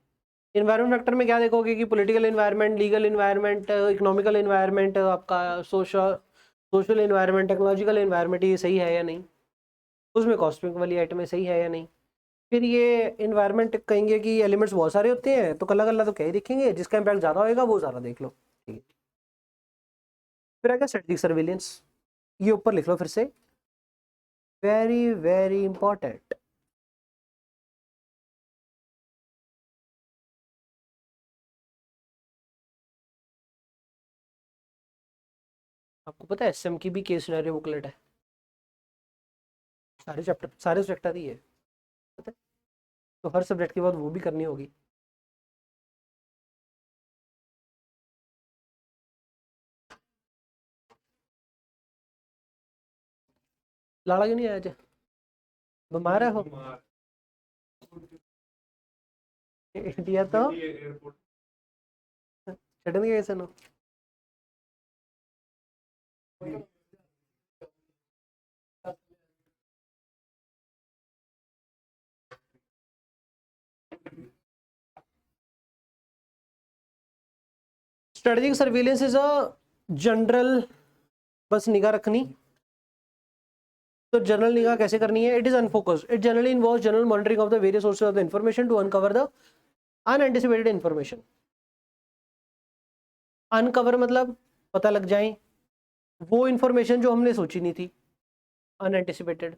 इन्वायरमेंट फैक्टर में क्या देखोगे कि political environment, legal environment, economical environment, आपका social social environment, technological environment, ये सही है या नहीं, उसमें कॉस्मिक वाली आइटम में सही है या नहीं। फिर ये इन्वायरमेंट कहेंगे कि एलिमेंट्स बहुत सारे होते हैं, तो कल्ला कल्ला तो क्या ही देखेंगे, जिसका इम्पैक्ट ज़्यादा होएगा वो ज़्यादा देख लो, ठीक है। फिर आएगा स्ट्रेटेजिक सर्विलेंस, ये ऊपर लिख लो फिर से, वेरी वेरी इंपॉर्टेंट। आपको पता है एसएम की भी केस सिनेरियो बुकलेट है, सारे चैप्टर सारे सब्जेक्ट ही है, पता है? तो हर सब्जेक्ट के बाद वो भी करनी होगी। लाड़ा क्यों नहीं आया आज? बीमार है हो? इंडिया तो छड़न गए सन। Strategic surveillance is a general, बस निगाह रखनी। तो जनरल निगाह कैसे करनी है? It is unfocused, it generally involves general monitoring of the various sources of the information to uncover the unanticipated information. Uncover मतलब पता लग जाए वो इंफॉर्मेशन जो हमने सोची नहीं थी, unanticipated.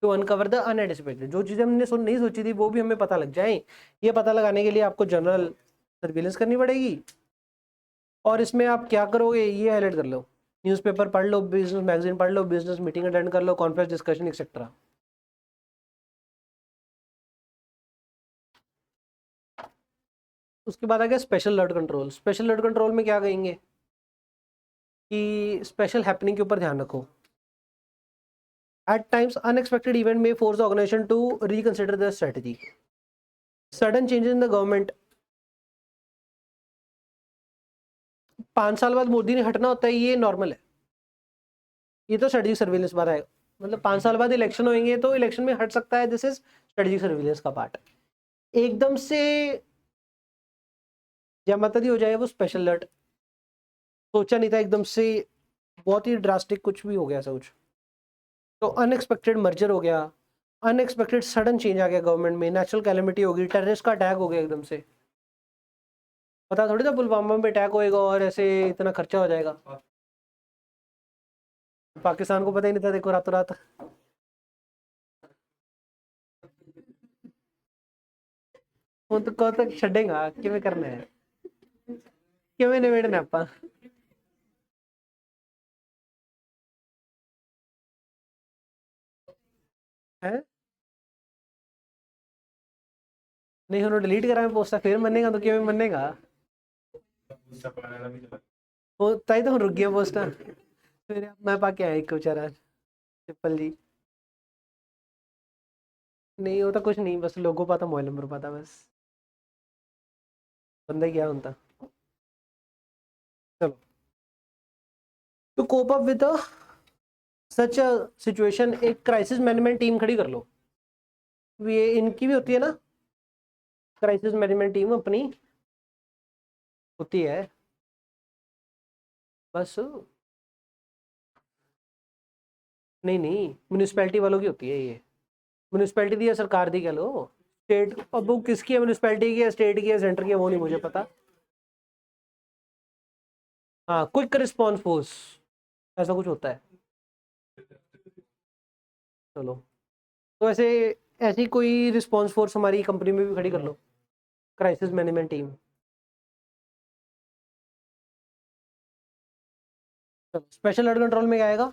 To uncover the unanticipated, जो चीज़ें हमने नहीं सोची थी वो भी हमें पता लग जाए। ये पता लगाने के लिए आपको जनरल सर्विलेंस करनी पड़ेगी। और इसमें आप क्या करोगे ये हाईलाइट कर लो, न्यूज़पेपर पढ़ लो, बिजनेस मैगजीन पढ़ लो, बिजनेस मीटिंग अटेंड कर लो, कॉन्फ्रेंस डिस्कशन एक्सेट्रा। उसके बाद आ गया special alert control. Special alert control में क्या कहेंगे कि स्पेशल हैपनिंग के ऊपर ध्यान रखो। एट टाइम्स अनएक्सपेक्टेड इवेंट में force the organization to reconsider the strategy. Sudden changes in the government, 5 साल बाद मोदी ने हटना होता है, ये नॉर्मल है। ये तो स्ट्रेटेजिक सर्विलेंस बात है, मतलब 5 साल बाद इलेक्शन होंगे तो इलेक्शन में हट सकता है, दिस इज स्ट्रेटेजिक सर्विलेंस का पार्ट। एकदम से या माता दी हो जाए वो स्पेशल अलर्ट, सोचा नहीं था एकदम से, बहुत ही ड्रास्टिक कुछ भी हो गया ऐसा कुछ। तो अनएक्सपेक्टेड मर्जर हो गया, अनएक्सपेक्टेड सडन चेंज आ गया गवर्नमेंट में, नेचुरल कैलेमिटी होगी, टेररिस्ट का अटैक हो गया एकदम से। पता थोड़ी था पुलवामा में अटैक होएगा और ऐसे इतना खर्चा हो जाएगा। पाकिस्तान को पता ही नहीं था, देखो रातों रात। वो तो कब तक छड़ेगा किਵੇਂ करना है, किਵੇਂ निबेड़ना आपा। है नहीं उन्होंने डिलीट करा है पोस्टा, फिर मनेगा तो किਵੇਂ मनेगा। वो ताई तो रुक गया पोस्टा, फिर मैं पाके आया एक बेचारा सिंपल जी। नहीं होता कुछ नहीं, बस लोगों पाता मोबाइल नंबर पाता बस, बंदा क्या होता। चलो, to cope up with such a situation एक क्राइसिस मैनेजमेंट टीम खड़ी कर लो। ये इनकी भी होती है ना, क्राइसिस मैनेजमेंट टीम अपनी होती है बस। नहीं नहीं, म्यूनिसपैलिटी वालों की होती है ये, म्यूनिसपैलिटी दी या सरकार दी कह लो। स्टेट, अब वो किसकी है, म्यूनिसपैलिटी की है, स्टेट की है, सेंटर की है, वो नहीं मुझे पता। हाँ, क्विक रिस्पॉन्स फोर्स, ऐसा कुछ होता है। चलो, तो ऐसे ऐसी कोई रिस्पॉन्स फोर्स हमारी कंपनी में भी खड़ी कर लो, crisis management team. Special alert control में क्या आएगा?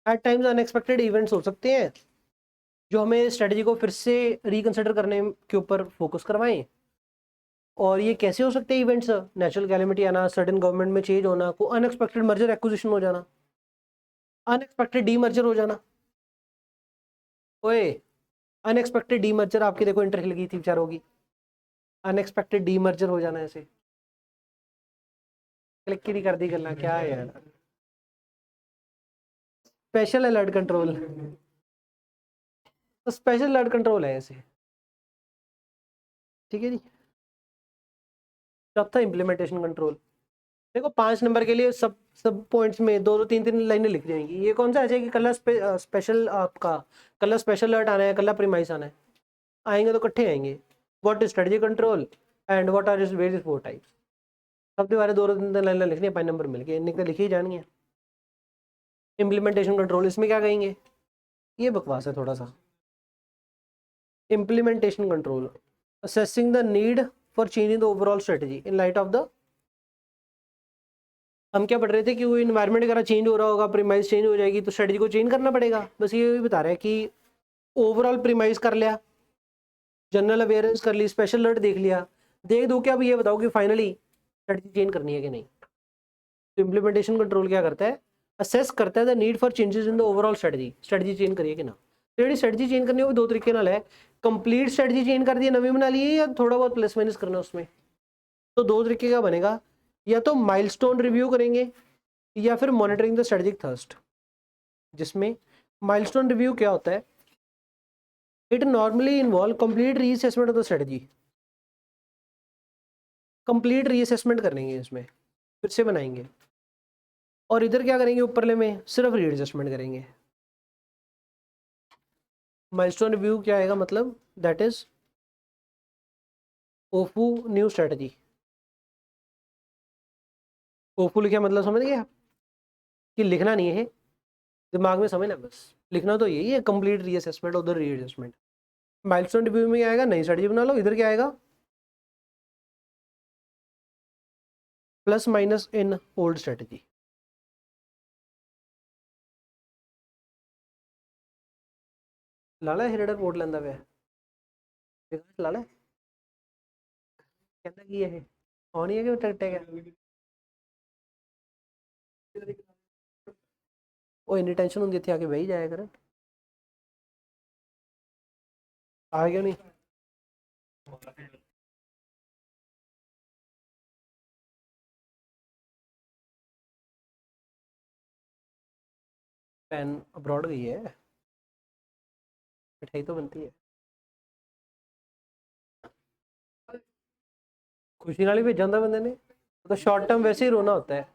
एट टाइम्स अनएक्सपेक्टेड इवेंट्स हो सकते हैं जो हमें स्ट्रेटजी को फिर से रिकंसिडर करने के ऊपर फोकस करवाएं। और ये कैसे हो सकते हैं इवेंट्स? नेचुरल कैलेमिटी आना, सडन गवर्नमेंट में चेंज होना, को अनएक्सपेक्टेड मर्जर एक्विजिशन हो जाना, अनएक्सपेक्टेड डीमर्जर हो जाना। ओए, अनएक्सपेक्टेड डीमर्जर, आपकी देखो इंटर हिल गई थी बेचारों की, अनएक्सपेक्टेड डीमर्जर हो जाना ऐसे। क्लिक की नहीं कर दी गल्ला, क्या है यार। स्पेशल अलर्ट कंट्रोल, तो स्पेशल अलर्ट कंट्रोल है ऐसे, ठीक है जी। चौथा इम्प्लीमेंटेशन कंट्रोल। देखो 5 नंबर के लिए सब सब पॉइंट्स में 2-2 3-3 लाइनें लिख जाएंगी। ये कौन सा ऐसे कि कल स्पेशल आपका कल स्पेशल अलर्ट आना है, कल प्रीमाइस आना है, आएंगे तो इकट्ठे आएंगे। What is strategy control and what are is various 4 types. सबके बारे 2-2 3-3 लाइनें लिखनी है, 5 नंबर मिल गए, इनके लिखी ही जानी है। इम्प्लीमेंटेशन कंट्रोल, इसमें क्या कहेंगे? ये बकवास है थोड़ा सा। Implementation control, assessing the need for changing the overall strategy in light of the, हम क्या पढ़ रहे थे कि वो इन्वायरमेंट अगर चेंज हो रहा होगा, प्रीमाइस चेंज हो जाएगी तो स्ट्रेटजी को चेंज करना पड़ेगा। बस ये भी बता रहा है कि ओवरऑल प्रीमाइस कर लिया, जनरल अवेयरेंस कर ली, स्पेशल अलर्ट देख लिया, देख दो क्या, अब ये बताओ कि फाइनली स्ट्रेटजी चेंज करनी है कि नहीं। तो इम्प्लीमेंटेशन कंट्रोल क्या करता है? असेस करता है the need for changes in the overall strategy, strategy change करिए कि ना। तो जी स्ट्रेटजी चेंज करनी होगी 2 तरीके नाल है, कंप्लीट स्ट्रेटजी चेंज कर दी, नवी बना ली, या थोड़ा बहुत प्लस माइनस करना उसमें। तो 2 तरीके का बनेगा, या तो माइलस्टोन रिव्यू करेंगे या फिर मॉनिटरिंग द स्ट्रेटजिक थर्स्ट। जिसमें माइलस्टोन रिव्यू क्या होता है? It normally involve complete reassessment of the strategy, complete reassessment करेंगे इसमें, फिर से बनाएंगे। और इधर क्या करेंगे ऊपरले में? सिर्फ रीएडजस्टमेंट करेंगे। माइलस्टोन रिव्यू क्या आएगा मतलब? That is of new strategy. Of लिखा मतलब समझ गए आप कि लिखना नहीं है, दिमाग में समझना, बस लिखना तो यही है, कंप्लीट रीअसेसमेंट, उधर रीएडजस्टमेंट। माइलस्टोन रिव्यू में क्या आएगा? नई स्ट्रेटजी बना लो। इधर क्या आएगा? Plus minus in old strategy. लाला हेरेडर वोट लेंदा वे विकास लाला कहता की है आनी है कि टिकट है वो इन्नी टेंशन होंगी इतने आके बही जाया कर आ गया नहीं पैन अब्रॉड गई है मिठाई तो बनती है खुशी नाल ही भेजा था बंदे ने तो शॉर्ट टर्म वैसे ही रोना होता है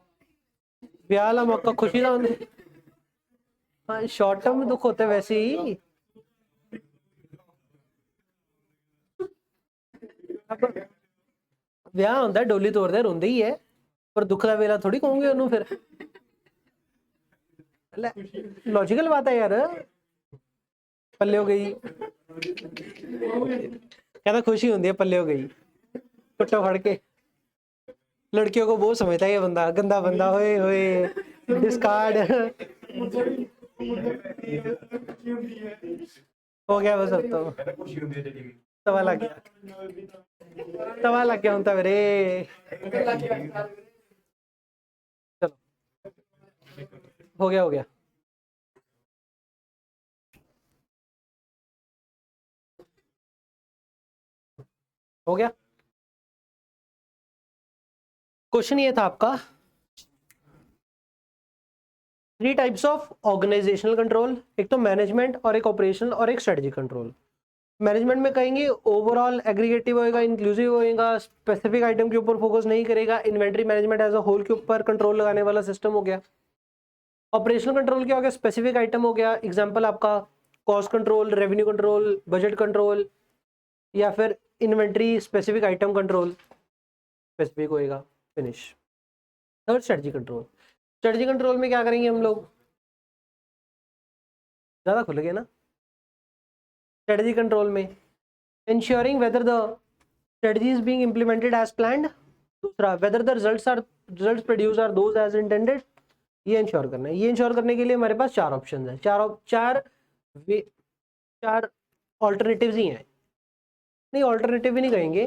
ब्याह वाला मौका खुशी का होंगे हाँ शॉर्ट टर्म में दुख होता है वैसे ही अब ਵਿਆਹ ਹੁੰਦਾ ਡੋਲੀ ਤੋੜਦੇ ਰੋਂਦੇ ਹੀ ਹੈ ਪਰ ਦੁੱਖ ਦਾ ਵੇਲਾ ਥੋੜੀ ਕਹੋਗੇ ਉਹਨੂੰ ਫਿਰ लॉजिकल बात है यार पल्ले हो गई कहता खुशी होती है पल्ले हो गई टुट्टा फड़ के लड़कियों को बहुत समझता है ये बंदा गंदा बंदा होए होए डिस्कार्ड हो गया बस अब तो तवा लग गया तवा लग गया हूं मेरे चलो हो गया हो गया हो गया क्वेश्चन ये था आपका 3 टाइप्स ऑफ ऑर्गेनाइजेशनल कंट्रोल एक तो मैनेजमेंट और एक ऑपरेशनल और एक स्ट्रेटजी कंट्रोल मैनेजमेंट में कहेंगे ओवरऑल एग्रीगेटिव होएगा इंक्लूसिव होएगा स्पेसिफिक आइटम के ऊपर फोकस नहीं करेगा inventory management as a whole के ऊपर कंट्रोल लगाने वाला सिस्टम हो गया ऑपरेशनल कंट्रोल क्या हो गया स्पेसिफिक आइटम हो गया एग्जांपल आपका cost control revenue control budget control या फिर inventory specific item control specific होएगा फिनिश थर्ड स्ट्रेटजी कंट्रोल में क्या करेंगे हम लोग ज़्यादा खुल गए ना स्ट्रेटजी कंट्रोल में ensuring whether the strategy is being implemented as planned दूसरा whether the results produced are those as intended ये इंश्योर करना है ये इंश्योर करने के लिए हमारे पास 4 ऑप्शन है चार ऑल्टरनेटिव्स ही हैं नहीं ऑल्टरनेटिव भी नहीं कहेंगे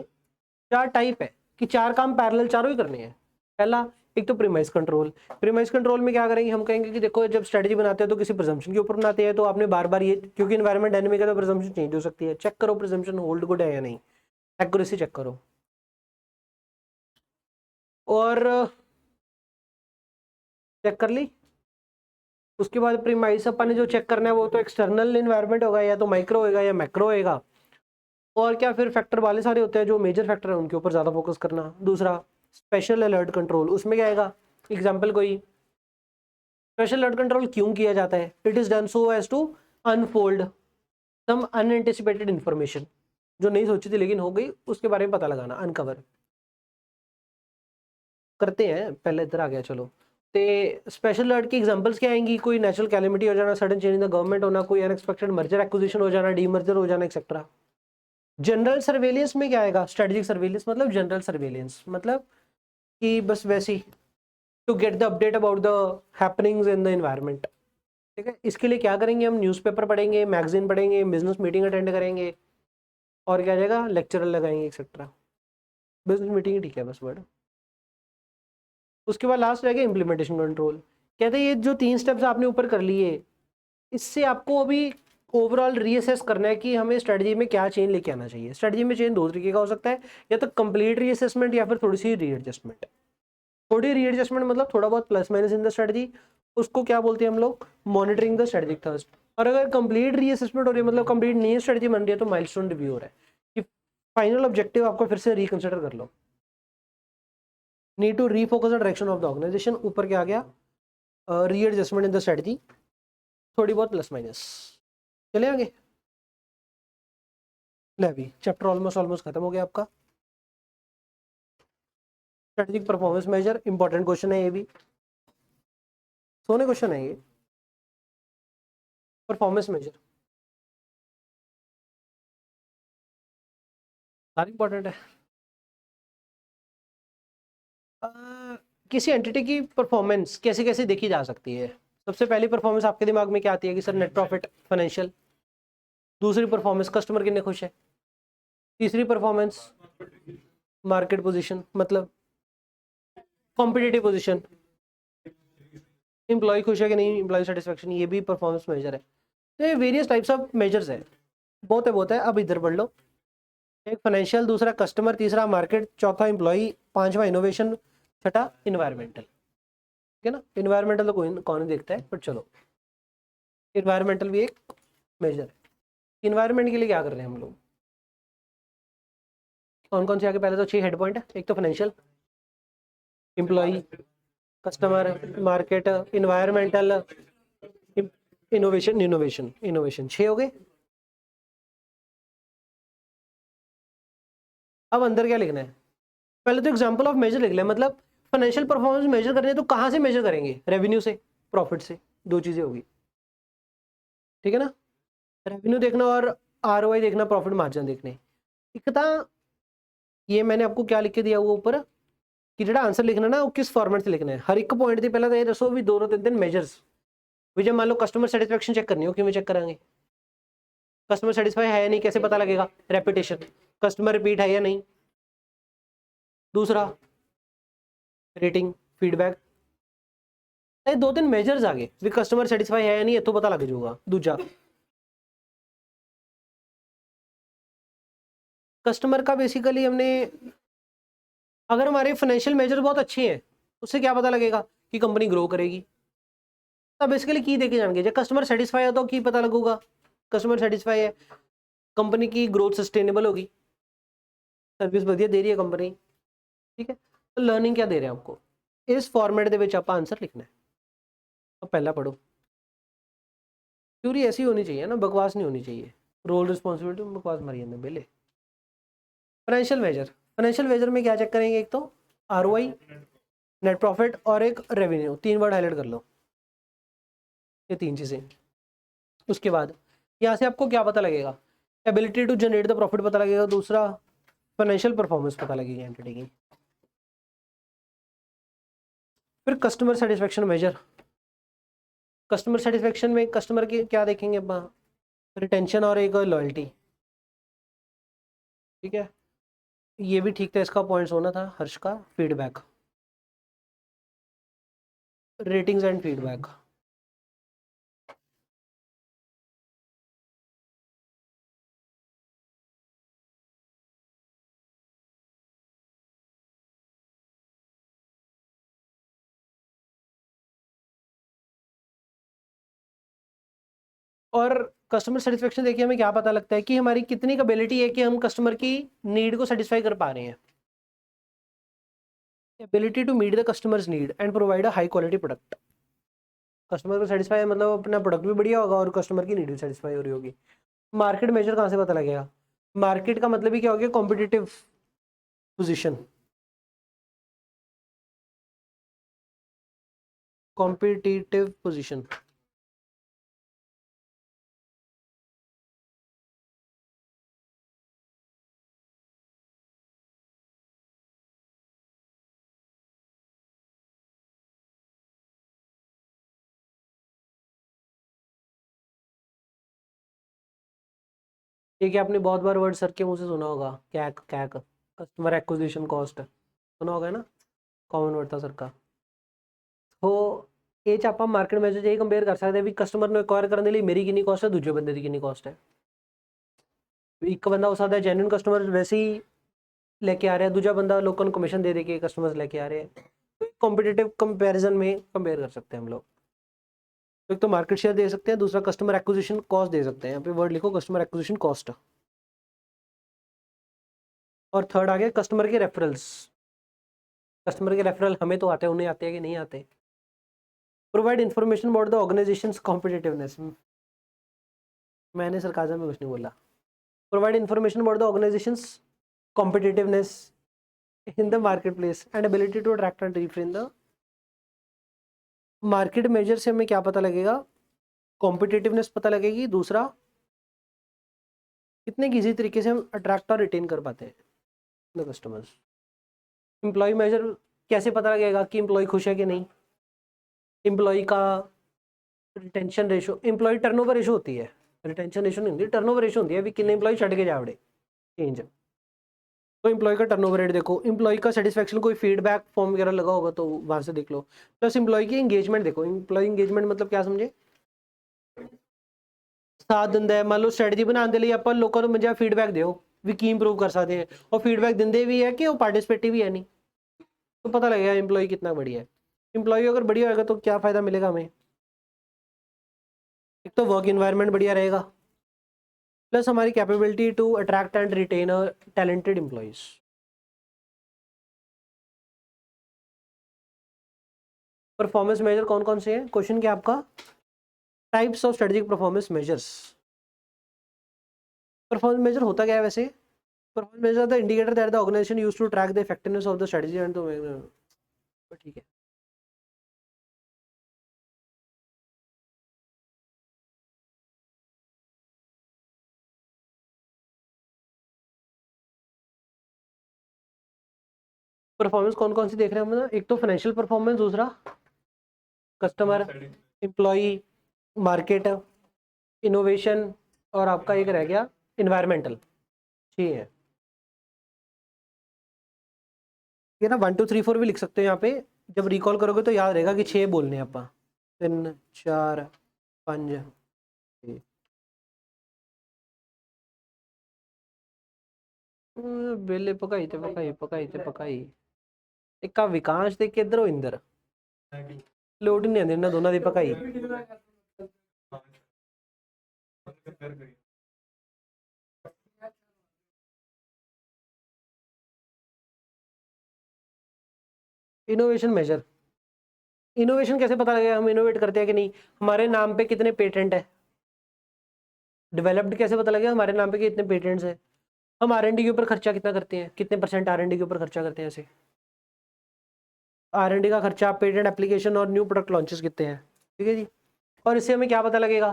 चार टाइप है कि चार काम पैरेलल चारों ही करने हैं। पहला, एक तो प्रीमाइस कंट्रोल। प्रीमाइस कंट्रोल में क्या करेंगे, हम कहेंगे कि देखो जब स्ट्रेटजी बनाते हैं तो किसी प्रिजम्पशन के ऊपर बनाते हैं, तो आपने बार बार ये, क्योंकि एनवायरनमेंट डायनेमिक है तो प्रिजम्पशन चेंज हो सकती है, चेक करो प्रिजम्पशन होल्ड गुड है या नहीं, एक्यूरेसी चेक करो। और चेक कर ली, उसके बाद प्रीमाइस अपन ने जो चेक करना है वो तो एक्सटर्नल एनवायरनमेंट होगा, या तो माइक्रो होगा या मैक्रो होगा। और क्या, फिर फैक्टर वाले सारे होते हैं जो मेजर फैक्टर है उनके ऊपर ज़्यादा फोकस करना। दूसरा, स्पेशल अलर्ट कंट्रोल, उसमें क्या आएगा, एग्जाम्पल कोई स्पेशल अलर्ट कंट्रोल क्यों किया जाता है, it is done so as to unfold some unanticipated information, जो नहीं सोची थी लेकिन हो गई, उसके बारे में पता लगाना, अनकवर करते हैं। पहले इधर आ गया, चलो। तो स्पेशल अलर्ट की एग्जांपल्स क्या आएंगी, कोई नेचुरल कैलेमिटी हो जाना, sudden change in the government होना, कोई अनएक्सपेक्टेड मर्जर एक्विजिशन हो जाना, डीमर्जर हो जाना, एक्सेट्रा। जनरल सर्वेलेंस में क्या आएगा, स्ट्रेटेजिक सर्वेलेंस मतलब जनरल सर्वेलेंस मतलब कि बस वैसे ही to get the update about the happenings in the environment. ठीक है, इसके लिए क्या करेंगे, हम न्यूज़पेपर पढ़ेंगे, मैगजीन पढ़ेंगे, बिजनेस मीटिंग अटेंड करेंगे, और क्या जाएगा, लेक्चर लगाएंगे, एक्सेट्रा। बिजनेस मीटिंग ठीक है बस वर्ड। उसके बाद लास्ट रहेगा इम्प्लीमेंटेशन कंट्रोल। कहते हैं ये जो 3 स्टेप्स आपने ऊपर कर लिए, इससे आपको अभी ओवरऑल रीअसेस करना है कि हमें स्ट्रेटजी में क्या चेंज लेके आना चाहिए। स्ट्रेटजी में चेंज दो तरीके का हो सकता है, या तो कंप्लीट रीअसेसमेंट या फिर थोड़ी सी रीएडजस्टमेंट। थोड़ी रीएडजस्टमेंट मतलब थोड़ा बहुत plus minus in the strategy, उसको क्या बोलते हैं हम लोग, मॉनिटरिंग द स्ट्रेटेजिक थर्स्ट। और अगर कंप्लीट रीअसेसमेंट हो रही है, मतलब कंप्लीट नई स्ट्रेटजी बन रही है, तो माइलस्टोन रिव्यू हो रहा है कि फाइनल ऑब्जेक्टिव आपको फिर से रिकंसिडर कर लो, need to refocus the direction of the organisation. ऊपर क्या आ गया, रीएडजस्टमेंट इन द स्ट्रेटजी, थोड़ी बहुत प्लस माइनस। चले आगे, ले भी चैप्टर ऑलमोस्ट ऑलमोस्ट खत्म हो गया आपका। Strategic performance measure, important question है ये भी, सोने क्वेश्चन है ये। परफॉर्मेंस मेजर सारी इंपॉर्टेंट है। अ, किसी एंटिटी की परफॉर्मेंस कैसे कैसे देखी जा सकती है। सबसे पहली परफॉर्मेंस आपके दिमाग में क्या आती है कि सर नेट प्रॉफिट, फाइनेंशियल। दूसरी परफॉर्मेंस कस्टमर कितने खुश है। तीसरी परफॉर्मेंस मार्केट पोजीशन मतलब कॉम्पिटिटिव पोजीशन, एम्प्लॉय खुश है कि नहीं, एम्प्लॉय सेटिस्फेक्शन, ये भी परफॉर्मेंस मेजर है। तो ये वेरियस टाइप्स ऑफ मेजर्स है, बहुत है। अब इधर बढ़ लो, एक फाइनेंशियल, दूसरा कस्टमर, तीसरा मार्केट, चौथा एम्प्लॉय, पांचवा इनोवेशन, छठा इन्वायरमेंटल। ठीक है ना, इन्वायरमेंटल तो कोई कौन नहीं देखता है, बट चलो इन्वायरमेंटल भी एक मेजर है। इन्वायरमेंट के लिए क्या कर रहे हैं हम लोग, कौन कौन से आगे, पहले तो 6 हेड पॉइंट है, एक तो financial, employee, customer, market, environmental, innovation innovation innovation, 6 हो गए। अब अंदर क्या लिखना है, पहले तो एग्जांपल ऑफ मेजर लिख लें, मतलब फाइनेंशियल परफॉर्मेंस मेजर करनी है तो कहाँ से मेजर करेंगे, रेवेन्यू से, प्रॉफिट से, दो चीजें होगी। ठीक है ना, रेवेन्यू देखना और आरओआई देखना, प्रॉफिट मार्जिन देखने। इकता ये मैंने आपको क्या लिख के दिया हुआ ऊपर कि जेड़ा आंसर लिखना ना वो किस फॉर्मेट से लिखना है। हर एक पॉइंट से पहले तो ये दसो भी दो तीन तीन मेजर्स भी, जब मान लो कस्टमर सेटिस्फेक्शन चेक करनी हो, किमें चेक करेंगे, कस्टमर सेटिस्फाई है या नहीं, कैसे पता लगेगा, रेपुटेशन, कस्टमर रिपीट है या नहीं। दूसरा रेटिंग, फीडबैक, दो तीन मेजर्स आ गए भी, कस्टमर सेटिस्फाई है या नहीं, तो पता लग जाऊगा। दूजा कस्टमर का बेसिकली हमने, अगर हमारे फाइनेंशियल मेजर बहुत अच्छे हैं, उससे क्या पता लगेगा कि कंपनी ग्रो करेगी। तब बेसिकली की देखे जाएंगे, जब कस्टमर सेटिस्फाई है तो की पता लगेगा, कस्टमर सेटिस्फाई है, कंपनी की ग्रोथ सस्टेनेबल होगी, सर्विस बढ़िया दे रही है कंपनी। ठीक है, तो लर्निंग क्या दे रहे हैं आपको, इस फॉर्मेट ਦੇ ਵਿੱਚ आप आंसर लिखना है। तो पहला पढ़ो, थ्योरी ऐसी होनी चाहिए ना, बकवास नहीं होनी चाहिए, रोल रिस्पॉन्सिबिलिटी बकवास मारी जाते बेले। फाइनेंशियल मेजर में क्या चेक करेंगे, एक तो आरओआई, नेट प्रॉफिट और एक रेवेन्यू, 3 वर्ड हाईलाइट कर लो, ये 3 चीजें। उसके बाद यहाँ से आपको क्या पता लगेगा, ability to generate the profit पता लगेगा, दूसरा फाइनेंशियल परफॉर्मेंस पता लगेगी एंटिटी की। फिर customer satisfaction measure, customer satisfaction में कस्टमर की क्या देखेंगे अपन, रिटेंशन और एक लॉयल्टी। ठीक है, ये भी ठीक था, इसका पॉइंट्स होना था हर्ष का। Feedback, ratings and feedback. और कस्टमर सेटिस्फेक्शन देखिए हमें क्या पता लगता है कि हमारी कितनी कैपेबिलिटी है कि हम कस्टमर की नीड को सेटिस्फाई कर पा रहे हैं। Ability to meet the customers need and provide a high quality product. Customer को सेटिस्फाई मतलब अपना प्रोडक्ट भी बढ़िया होगा और कस्टमर की नीड भी सेटिस्फाई हो रही होगी। मार्केट मेजर कहाँ से पता लगेगा? मार्केट का मतलब ही क्या हो गया? Competitive position, competitive position. ठीक है, आपने बहुत बार वर्ड सर के मुंह से सुना होगा, कैक कैक, कस्टमर एक्विजिशन कॉस्ट, सुना होगा ना, कॉमन वर्ड था सर का। तो ਇਹ 'ਚ ਆਪਾਂ ਮਾਰਕੀਟ ਮੈਜਰ ਇਹ ਕੰਪੇਅਰ ਕਰ ਸਕਦੇ ਵੀ ਕਸਟਮਰ ਨੂੰ ਐਕਵਾਇਰ ਕਰਨ ਦੇ ਲਈ ਮੇਰੀ ਕਿੰਨੀ ਕਾਸਟ ਹੈ, ਦੂਜੇ ਬੰਦੇ ਦੀ ਕਿੰਨੀ ਕਾਸਟ ਹੈ। ਵੀ ਇੱਕ ਬੰਦਾ ਹੋ ਸਕਦਾ ਜੈਨੂਇਨ ਕਸਟਮਰ ਵੈਸੇ ਹੀ ਲੈ ਕੇ ਆ ਰਿਹਾ, दूजा बंदा लोगों को कमीशन दे के कस्टमर्स लेके आ रहे हैं। तो कॉम्पिटिटिव कंपैरिजन में कंपेयर कर सकते हैं हम लोग। तो एक तो मार्केट शेयर दे सकते हैं, दूसरा कस्टमर एक्विजिशन कॉस्ट दे सकते हैं। यहाँ पे वर्ड लिखो कस्टमर एक्विजिशन कॉस्ट। और थर्ड आ गया कस्टमर के रेफरल्स। कस्टमर के रेफरल हमें तो आते हैं, उन्हें आते हैं कि नहीं आते। Provide information about the organisations competitiveness. मैंने सरकाज़म में कुछ नहीं बोला। Provide information about the organisations competitiveness in the marketplace and ability to attract and retain the market measure से हमें क्या पता लगेगा? कॉम्पिटिटिवनेस पता लगेगी, दूसरा कितने इजी तरीके से हम अट्रैक्ट और रिटेन कर पाते हैं द कस्टमर्स। एम्प्लॉय मेजर कैसे पता लगेगा कि एम्प्लॉय खुश है कि नहीं? एम्प्लॉय का retention ratio, employee turnover ratio होती है, रिटेंशन रेशो नहीं होती, टर्नओवर रेशो होती है भी कितने एम्प्लॉय छड़ के जावड़े चेंज। तो एम्प्लॉय का टर्नओवर रेट देखो, एम्प्लॉय का सेटिस्फैक्शन, कोई फीडबैक फॉर्म वगैरह लगा होगा तो वहां से देख लो। प्लस एम्प्लॉय की एंगेजमेंट देखो। एम्प्लॉय एंगेजमेंट मतलब क्या समझे? साथ ਦਿੰਦਾ ਹੈ, ਮੰਨ ਲਓ ਸਟ੍ਰੈਟਜੀ ਬਣਾਉਣ ਦੇ ਲਈ ਆਪਾਂ ਲੋਕਾਂ ਨੂੰ ਮੰਜਾ ਫੀਡਬੈਕ ਦਿਓ ਵੀ ਕੀ ਇੰਪਰੂਵ ਕਰ ਸਕਦੇ हैं, और फीडबैक ਦਿੰਦੇ भी है कि वो पार्टिसिपेटिव भी है नहीं, तो पता लगेगा एम्प्लॉय कितना बढ़िया है। एम्प्लॉय अगर बढ़िया होगा तो क्या फायदा मिलेगा हमें? एक तो वर्क इन्वायरमेंट बढ़िया रहेगा, प्लस हमारी capability to attract and retain a talented employees. Performance measure कौन कौन से हैं? क्वेश्चन क्या आपका? Types of strategic performance measures. Performance measure होता क्या है वैसे? Performance measure the indicator that the organization use to track the effectiveness of the strategy and तो ठीक है। परफॉर्मेंस कौन कौन सी देख रहे हैं हम ना? एक तो फाइनेंशियल परफॉर्मेंस, दूसरा कस्टमर, एम्प्लॉय, मार्केट, इनोवेशन, और आपका एक रह गया इन्वायरमेंटल। ठीक है, ये ना 1 2 3 4 भी लिख सकते हो यहाँ पे। जब रिकॉल करोगे तो याद रहेगा कि 6 बोलने हैं आप। 3 4 5 6। बेले पकाई ते पकाई पकाई ते पकाई। एक का विकास ते किधर इंदर लोड नहीं आती ना दोनों की पकाई। इनोवेशन मेजर, इनोवेशन कैसे पता लगेगा हम इनोवेट करते हैं कि नहीं? हमारे नाम पे कितने पेटेंट है? डेवलप्ड कैसे पता लगेगा हमारे नाम पे कितने पेटेंट्स है? हम R&D के ऊपर खर्चा कितना करते हैं, कितने परसेंट R&D के ऊपर खर्चा करते हैं? ऐसे R&D का खर्चा, पेटेंट एप्लीकेशन और न्यू प्रोडक्ट लॉन्चेस कितने हैं? ठीक है जी। और इससे हमें क्या पता लगेगा?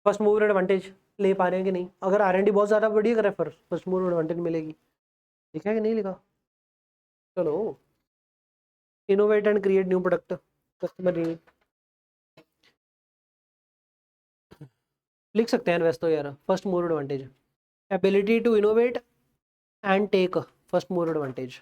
फर्स्ट मूवर एडवांटेज ले पा रहे हैं कि नहीं? अगर R&D बहुत ज़्यादा बढ़िया करे फर्स्ट मूवर एडवांटेज मिलेगी। लिखा है कि नहीं लिखा? चलो, innovate and create new product, customer need लिख सकते हैं वैसे तो यार। First mover advantage, ability to innovate and take first mover advantage.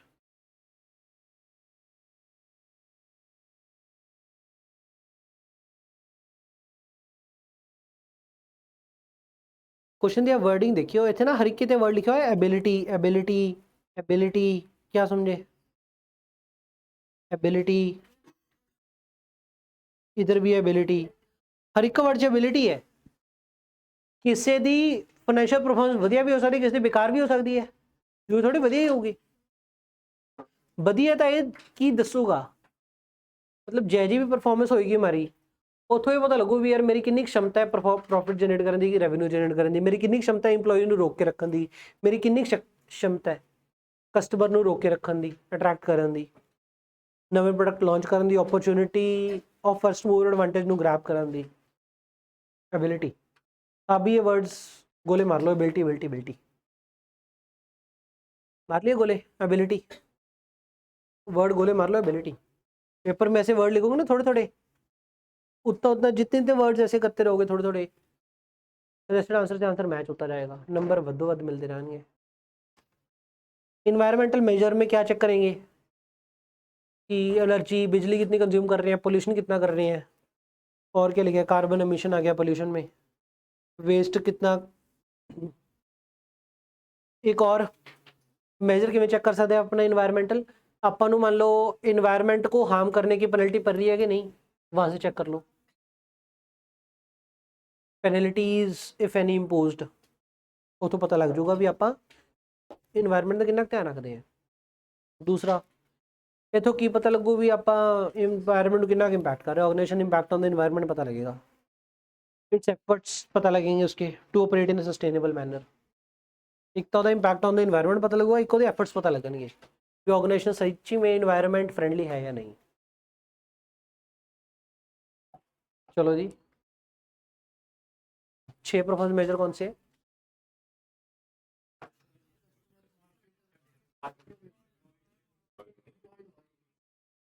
Question दिया, वर्डिंग देखियो इतने ना हर एक के वर्ड लिखा हुआ है एबिलिटी एबिलिटी एबिलिटी, क्या समझे एबिलिटी, इधर भी एबिलिटी, हर एक का वर्ड एबिलिटी है। किसी दी फाइनेंशियल परफॉर्मेंस वधिया भी हो सकती है, किसी दी बेकार भी हो सकती है, जो थोड़ी वधिया ही होगी। वधिया तो ये की दसूगा, मतलब जै जी भी परफॉर्मेंस होगी हमारी उतों ही पता लगू भी यार मेरी कितनी क्षमता है प्रॉफिट जनरेट करने की, रेवेन्यू जनरेट करने की, मेरी कितनी क्षमता है इंप्लॉई ਨੂੰ रोक के रखने की, मेरी कितनी क्षमता है कस्टमर ਨੂੰ रोक के रखने की, अट्रैक्ट करने की, नवे प्रोडक्ट लॉन्च करने की, opportunity of first mover advantage ਨੂੰ ग्रैब करने की एबिलिटी। आप भी ये वर्ड्स गोले मार लो, एबिलिटी एबिलिटी एबिलिटी मार लिए गोले, एबिलिटी वर्ड गोले मार लो एबिलिटी। पेपर में ऐसे वर्ड लिखोगे ना थोड़े थोड़े, उतना उतना जितने जितने वर्ड्स ऐसे करते रहोगे थोड़े थोड़े, सजेस्टेड आंसर से आंसर मैच होता जाएगा, नंबर वधो वध मिलते रहेंगे। इन्वायरमेंटल मेजर में क्या चेक करेंगे कि एनर्जी बिजली कितनी कंज्यूम कर रहे हैं, पोल्यूशन कितना कर रहे हैं, और क्या लिखा है, कार्बन एमिशन आ गया पोल्यूशन में, वेस्ट कितना। एक और मेजर किमें चेक कर सकते हैं अपना इन्वायरमेंटल, ਆਪਾਂ ਨੂੰ मान लो इन्वायरमेंट को हार्म करने की पेनल्टी पड़ रही है कि नहीं, वहाँ से चेक कर लो। पेनल्टीज इफ एनी इम्पोज्ड, वो तो पता लग जाऊगा भी आप इन्वायरमेंट का कितना ध्यान रखते हैं। दूसरा इतों की पता लगू भी आप इन्वायरमेंट कितना इंपैक्ट कर रहे हैं, organization impact on the environment पता लगेगा, इट्स एफर्ट्स पता लगेंगे उसके to operate in sustainable manner. एक तो इंपैक्ट ऑन द इन्वायरमेंट पता लगेगा, एक एफर्ट्स पता लगेंगे कि ऑर्गेनाइजेशन सच्ची में इन्वायरमेंट फ्रेंडली है या नहीं। चलो जी, 6 परफॉर्मेंस मेजर कौन से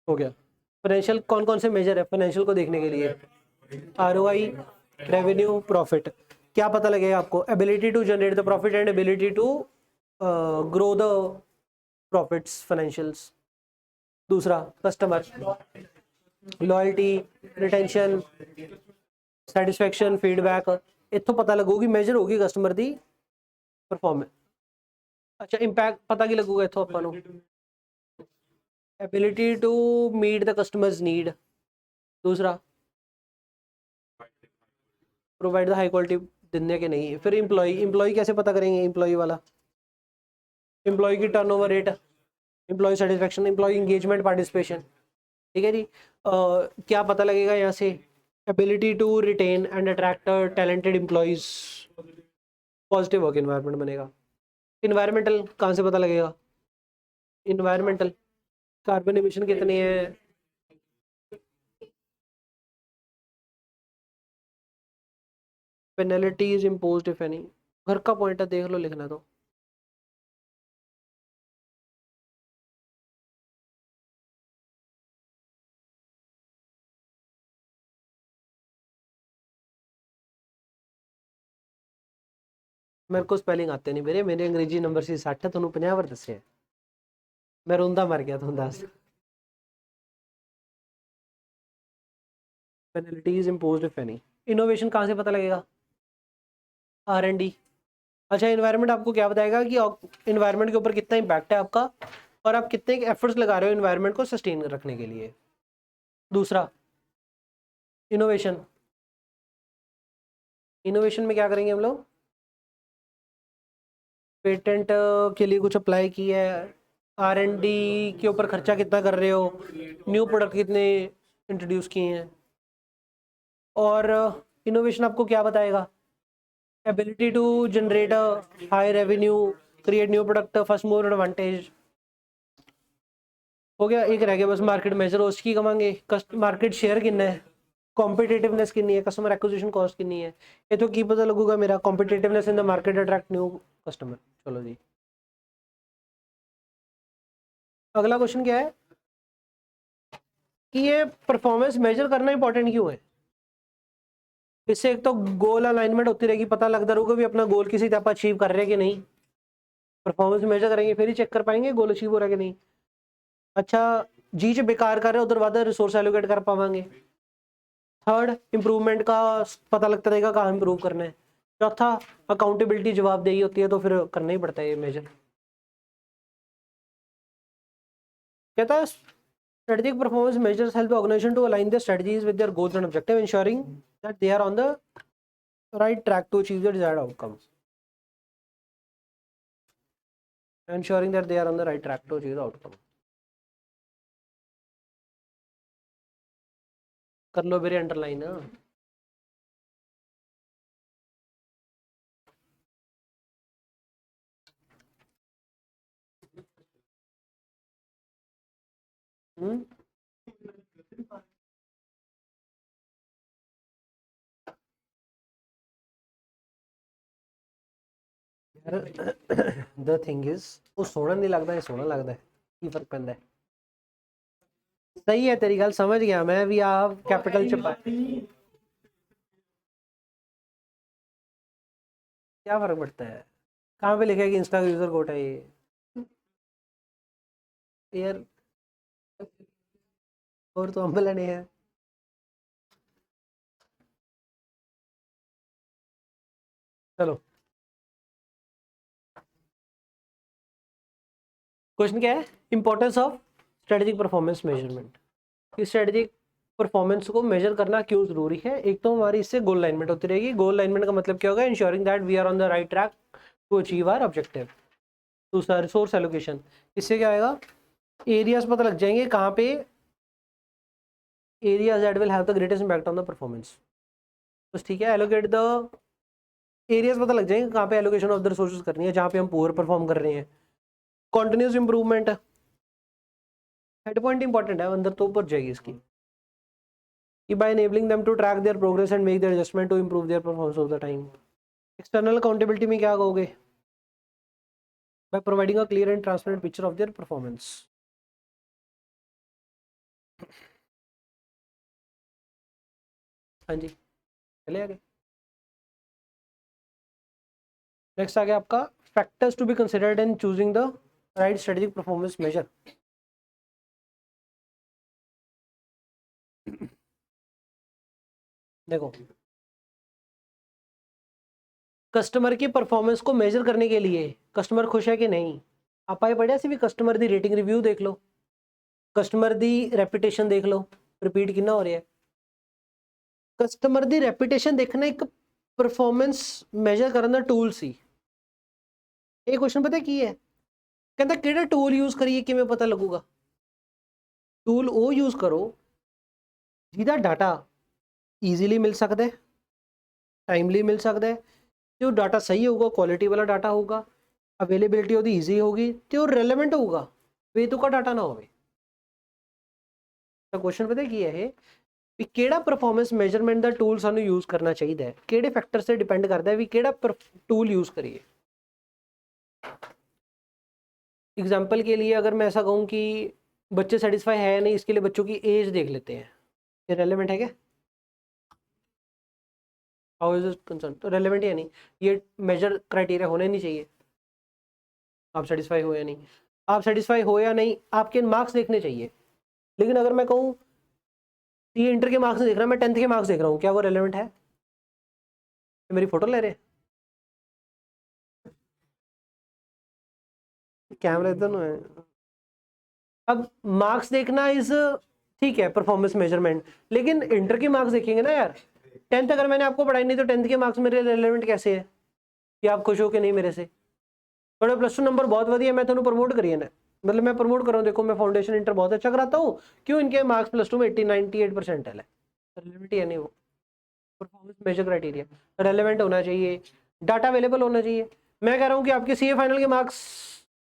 हो गया। फाइनेंशियल कौन कौन से मेजर है फाइनेंशियल को देखने के लिए, आरओआई, रेवेन्यू, प्रॉफिट। क्या पता लगेगा आपको, ability to generate the profit and ability to grow the profits financials. दूसरा customer loyalty, retention, satisfaction, feedback, इतों पता लगूगी मेजर होगी कस्टमर की परफॉर्मेंस। अच्छा इंपैक्ट पता की लगूगा इतों आपको, ability to meet the customers need. दूसरा प्रोवाइड द हाई क्वालिटी देने के नहीं। फिर एम्प्लॉय कैसे पता करेंगे, एम्प्लॉय वाला, एम्प्लॉय की turnover rate, employee satisfaction, employee engagement, participation. ठीक है जी। क्या पता लगेगा यहाँ से, ability to retain and attract talented employees, positive work environment बनेगा। इन्वायरमेंटल कहाँ से पता लगेगा, इन्वायरमेंटल कार्बन एमिशन कितने हैं, पेनल्टीज इम्पोज्ड इफ एनी। घर का पॉइंट है देख लो, लिखना तो मेरे को स्पेलिंग आते नहीं मेरे, मेरे अंग्रेजी नंबर से 60 है, तुहानू 50 बार दसे, मैं रोंदा मर गया, तुम दस। Penalties imposed if any. Innovation कहाँ से पता लगेगा, R&D। अच्छा इन्वायरमेंट आपको क्या बताएगा कि इन्वायरमेंट के ऊपर कितना इम्पैक्ट है आपका, और आप कितने एफर्ट्स लगा रहे हो इन्वायरमेंट को सस्टेन रखने के लिए। दूसरा इनोवेशन, इनोवेशन में क्या करेंगे हम लोग, पेटेंट के लिए कुछ अप्लाई किया है, R&D के ऊपर खर्चा कितना कर रहे हो, न्यू प्रोडक्ट कितने इंट्रोड्यूस किए हैं। और इनोवेशन आपको क्या बताएगा, ability to generate high revenue, create new product, first mover advantage. हो गया, एक रह गया बस मार्केट मेजर, उसकी कमांगे मार्केट शेयर कितना है, कॉम्पिटिटिवनेस कितनी है, कस्टमर एक्विजिशन कॉस्ट कितनी है। ये तो की पता लगूगा मेरा, competitiveness in the market attract new customer. चलो जी, अगला क्वेश्चन क्या है कि ये परफॉर्मेंस मेजर करना इंपॉर्टेंट क्यों है। इससे एक तो गोल अलाइनमेंट होती रहेगी, पता लगता रहेगा भी अपना गोल किसी तरह अचीव कर रहे हैं कि नहीं। परफॉर्मेंस मेजर करेंगे फिर ही चेक कर पाएंगे गोल अचीव हो रहा है कि नहीं। अच्छा जी च बेकार कर रहे हो उधर वादा रिसोर्स एलोकेट कर पावांगे। थर्ड इंप्रूवमेंट का पता लगता रहेगा कहाँ इंप्रूव करना है। चौथा अकाउंटेबिलिटी जवाबदेही होती है तो फिर करना ही पड़ता है ये मेजर। कहता है strategic performance measures help the organization to align their strategies with their goals and objectives, ensuring that they are on the right track to achieve the desired outcomes. Ensuring that they are on the right track to achieve the outcome. कर लो मेरे underline. The thing is वो सोना नहीं लगता है सोना लगता है की फर्क पैंदा है। सही है तेरी गल समझ गया मैं भी आप कैपिटल च क्या फर्क पड़ता है। कहाँ पे लिखा है कि इंस्टा का यूजर कोड है ये यार। और तो अम्बल नहीं है। चलो क्वेश्चन क्या है importance of strategic performance measurement. Strategic performance को मेजर करना क्यों जरूरी है। एक तो हमारी इससे गोल अलाइनमेंट होती रहेगी। गोल अलाइनमेंट का मतलब क्या होगा ensuring that we are on the right track to achieve our objective. दूसरा रिसोर्स एलोकेशन। इससे क्या आएगा एरियाज पता लग जाएंगे कहाँ पे areas that will have the greatest impact on the performance. बस ठीक है एलोकेट द एरियाज पता लग जाएंगे कहाँ पे एलोकेशन ऑफ द रिसोर्सेज करनी है जहाँ पे हम पुअर परफॉर्म कर रहे हैं। Continuous improvement head point important है अंदर तो ऊपर जाएगी इसकी कि by enabling them to track their progress and make their adjustment to improve their performance of the time. External accountability में क्या कहोगे by providing a clear and transparent picture of their performance. हाँ जी चले आगे। नेक्स्ट आ गया आपका factors to be considered in choosing the right strategic performance measure. देखो कस्टमर की परफॉर्मेंस को मेजर करने के लिए कस्टमर खुश है कि नहीं आप आए पढ़िया सी भी कस्टमर दी रेटिंग रिव्यू देख लो कस्टमर दी रेपुटेशन देख लो रिपीट कितना हो रहा है। कस्टमर दी रेपुटेशन देखना एक परफॉर्मेंस मेजर करने ਦਾ ਟੂਲ ਸੀ। ਇਹ क्वेश्चन पता ਕੀ ਹੈ ਕਹਿੰਦਾ ਕਿਹੜਾ ਟੂਲ ਯੂਜ਼ ਕਰੀਏ ਕਿਵੇਂ ਪਤਾ ਲੱਗੂਗਾ। ਟੂਲ ਉਹ ਯੂਜ਼ ਕਰੋ ਜਿਹਦਾ ਡਾਟਾ ਈਜ਼ੀਲੀ ਮਿਲ ਸਕਦਾ ਹੈ टाइमली मिल सकता है जो डाटा सही होगा क्वालिटी वाला डाटा होगा अवेलेबिलिटी ਉਹਦੀ ਈਜ਼ੀ होगी तो रेलेवेंट होगा बेतुका डाटा ना होवे। ਤਾਂ क्वेश्चन पता ਕੀ ਹੈ ਇਹ ਵੀ ਕਿਹੜਾ परफॉर्मेंस मेजरमेंट ਦਾ ਟੂਲ ਸਾਨੂੰ ਯੂਜ਼ ਕਰਨਾ ਚਾਹੀਦਾ ਹੈ ਕਿਹੜੇ ਫੈਕਟਰ ਤੇ ਡਿਪੈਂਡ ਕਰਦਾ ਹੈ ਵੀ ਕਿਹੜਾ टूल यूज़ करिए। एग्जाम्पल के लिए अगर मैं ऐसा कहूँ कि बच्चे सेटिस्फाई है नहीं इसके लिए बच्चों की एज देख लेते हैं ये रेलेवेंट है क्या हाउ इज इट कंसर्न तो रेलेवेंट है नहीं ये मेजर क्राइटेरिया होने नहीं चाहिए। आप सेटिस्फाई हो या नहीं आप सेटिस्फाई हो या नहीं आपके मार्क्स देखने चाहिए। लेकिन अगर मैं कहूँ ये इंटर के मार्क्स नहीं देख रहा मैं 10th के मार्क्स देख रहा हूँ क्या वो रेलेवेंट है मेरी फोटो ले रहे कैमरा इधर है। अब मार्क्स देखना इज ठीक है परफॉर्मेंस मेजरमेंट लेकिन इंटर के मार्क्स देखेंगे ना यार 10th अगर मैंने आपको पढ़ाई नहीं तो 10th के मार्क्स मेरे रेलेवेंट कैसे है कि आप खुश हो कि नहीं मेरे से। थोड़ा प्लस 2 नंबर बहुत वधिया मैं तुम्हें प्रमोट करिए ना मतलब मैं प्रमोट कर रहा हूँ देखो मैं फाउंडेशन इंटर बहुत अच्छा कराता हूँ क्यों इनके मार्क्स प्लस 2 में 98% है रेलेवेंट है नहीं वो परफॉर्मेंस मेजर क्राइटेरिया रेलेवेंट होना चाहिए डाटा अवेलेबल होना चाहिए। मैं कह रहा हूँ कि आपके सीए फाइनल के मार्क्स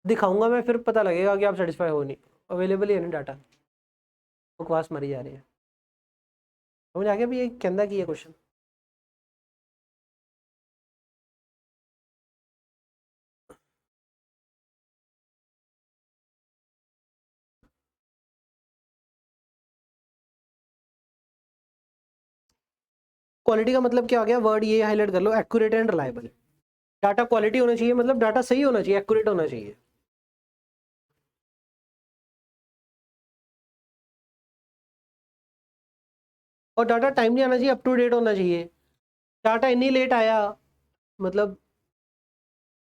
दिखाऊंगा मैं फिर पता लगेगा कि आप सेटिस्फाई हो नहीं अवेलेबल ही है नहीं डाटा बकवास मरी जा रही है। समझ आ गया भी ये कहना की है क्वेश्चन। क्वालिटी का मतलब क्या आ गया वर्ड ये हाईलाइट कर लो accurate and reliable. Data quality होना चाहिए, मतलब डाटा सही होना चाहिए, एक्यूरेट होना चाहिए। और डाटा टाइमली आना चाहिए, अप टू डेट होना चाहिए। डाटा इतनी लेट आया, मतलब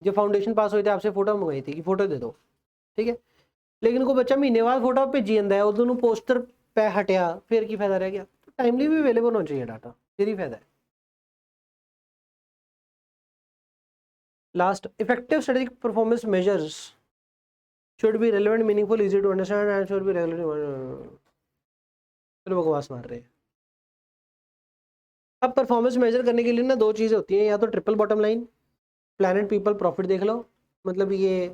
जो फाउंडेशन पास हुए थे आपसे फोटो मंगाई थी कि फोटो दे दो, ठीक है, लेकिन कोई बच्चा महीने बाद फोटो भेजी जाता है, उदों पोस्टर पै हटिया, फिर की फायदा रह गया। तो टाइमली भी अवेलेबल होना चाहिए डाटा, फिर ही फायदा है। Last, effective strategic performance measures should be relevant, meaningful, easy to understand and should be regularly। फिर बकवास मार रहे हैं। अब परफॉर्मेंस मेजर करने के लिए ना दो चीज़ें होती हैं, या तो triple bottom line, planet people profit देख लो, मतलब ये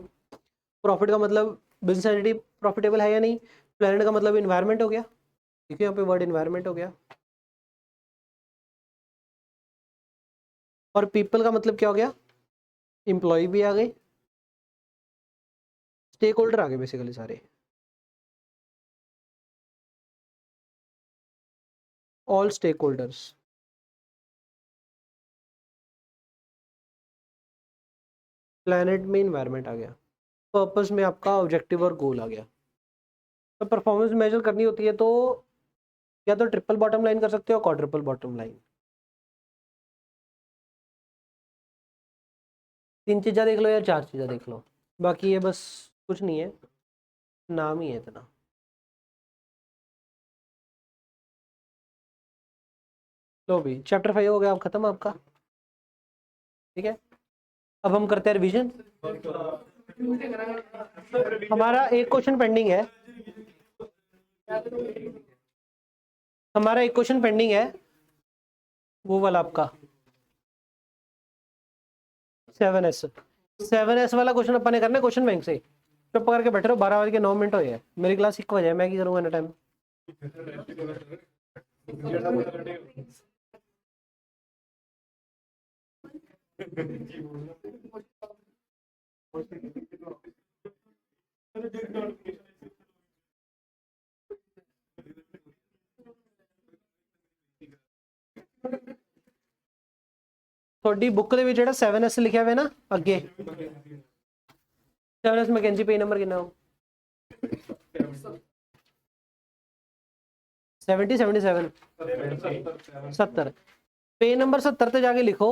प्रॉफिट का मतलब बिजनेस एंटिटी प्रॉफिटेबल है या नहीं, प्लैनेट का मतलब इन्वायरमेंट हो गया, ठीक है, यहाँ पे वर्ड इन्वायरमेंट हो गया, और पीपल का मतलब क्या हो गया, एम्प्लॉय भी आ गए, स्टेक होल्डर आ गए बेसिकली सारे, ऑल स्टेक होल्डर्स। प्लैनेट में इन्वायरमेंट आ गया, पर्पस में आपका ऑब्जेक्टिव और गोल आ गया। तो परफॉर्मेंस मेजर करनी होती है तो या तो ट्रिपल बॉटम लाइन कर सकते हो, क्वाड्रुपल बॉटम लाइन। तीन चीज़ें देख लो या चार चीज़ें देख लो, बाकी ये बस कुछ नहीं है, नाम ही है इतना। लो भी चैप्टर 5 हो गया, अब खत्म आपका, ठीक है। अब हम करते हैं रिवीजन। हमारा एक क्वेश्चन पेंडिंग है, हमारा एक क्वेश्चन पेंडिंग है, वो वाला आपका 7S। 7S वाला क्वेश्चन अपन ने करना है क्वेश्चन बैंक से। चुप करके बैठे रहो, 12 बज के 9 मिनट हो गए, मेरी क्लास 1 बजे है, मैं क्या करूँगा ना टाइम। थोड़ी बुक ਦੇ ਵਿੱਚ ਜਿਹੜਾ 7S ਲਿਖਿਆ ਹੋਇਆ ਨਾ ਅੱਗੇ, 7S मैकेंजी पेज नंबर कितना हो, 70 77 70, पेज नंबर 70 ਤੇ जाके लिखो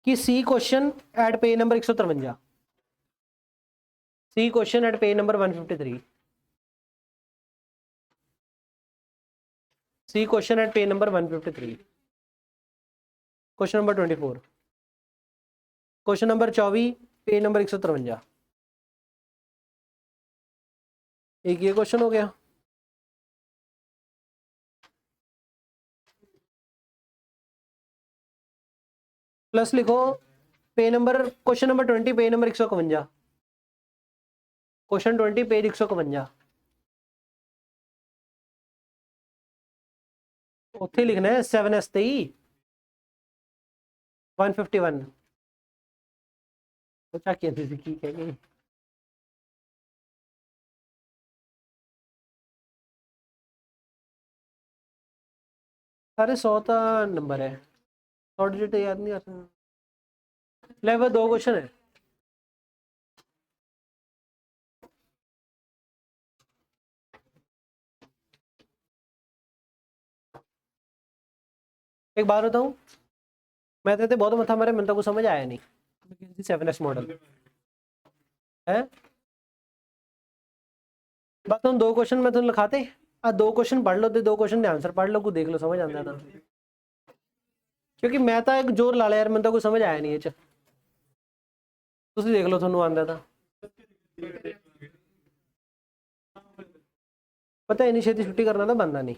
कि see question at page number 153, see question at page number 153, see question at page number 153, question number 24, question number 24 page number 153। एक ये क्वेश्चन हो गया, प्लस लिखो page number, question number 20 page number 151, question 20 page 151, उत्थे लिखना है 7S ਤੇ ही 151। बच्चा कहते थे की कह गई, सारे 100 का नंबर है, 100 डिजिट याद नहीं आता। लेवल 2 क्वेश्चन है, एक बात बताऊं, मैं तो बहुत मथा मारे, मैंने तो कुछ समझ आया नहीं 7S मॉडल है। बस तुम दो क्वेश्चन में तुम लिखाते, दो क्वेश्चन पढ़ लो, दो क्वेश्चन के आंसर पढ़ लो, कुछ देख लो, समझ आता था। क्योंकि मैं तो एक जोर ला लिया यार, मैंने तो कुछ समझ आया नहीं है, तुम देख लो थानू आंदा था। पता है इन्नी छेती छुट्टी करना था बंदा नहीं।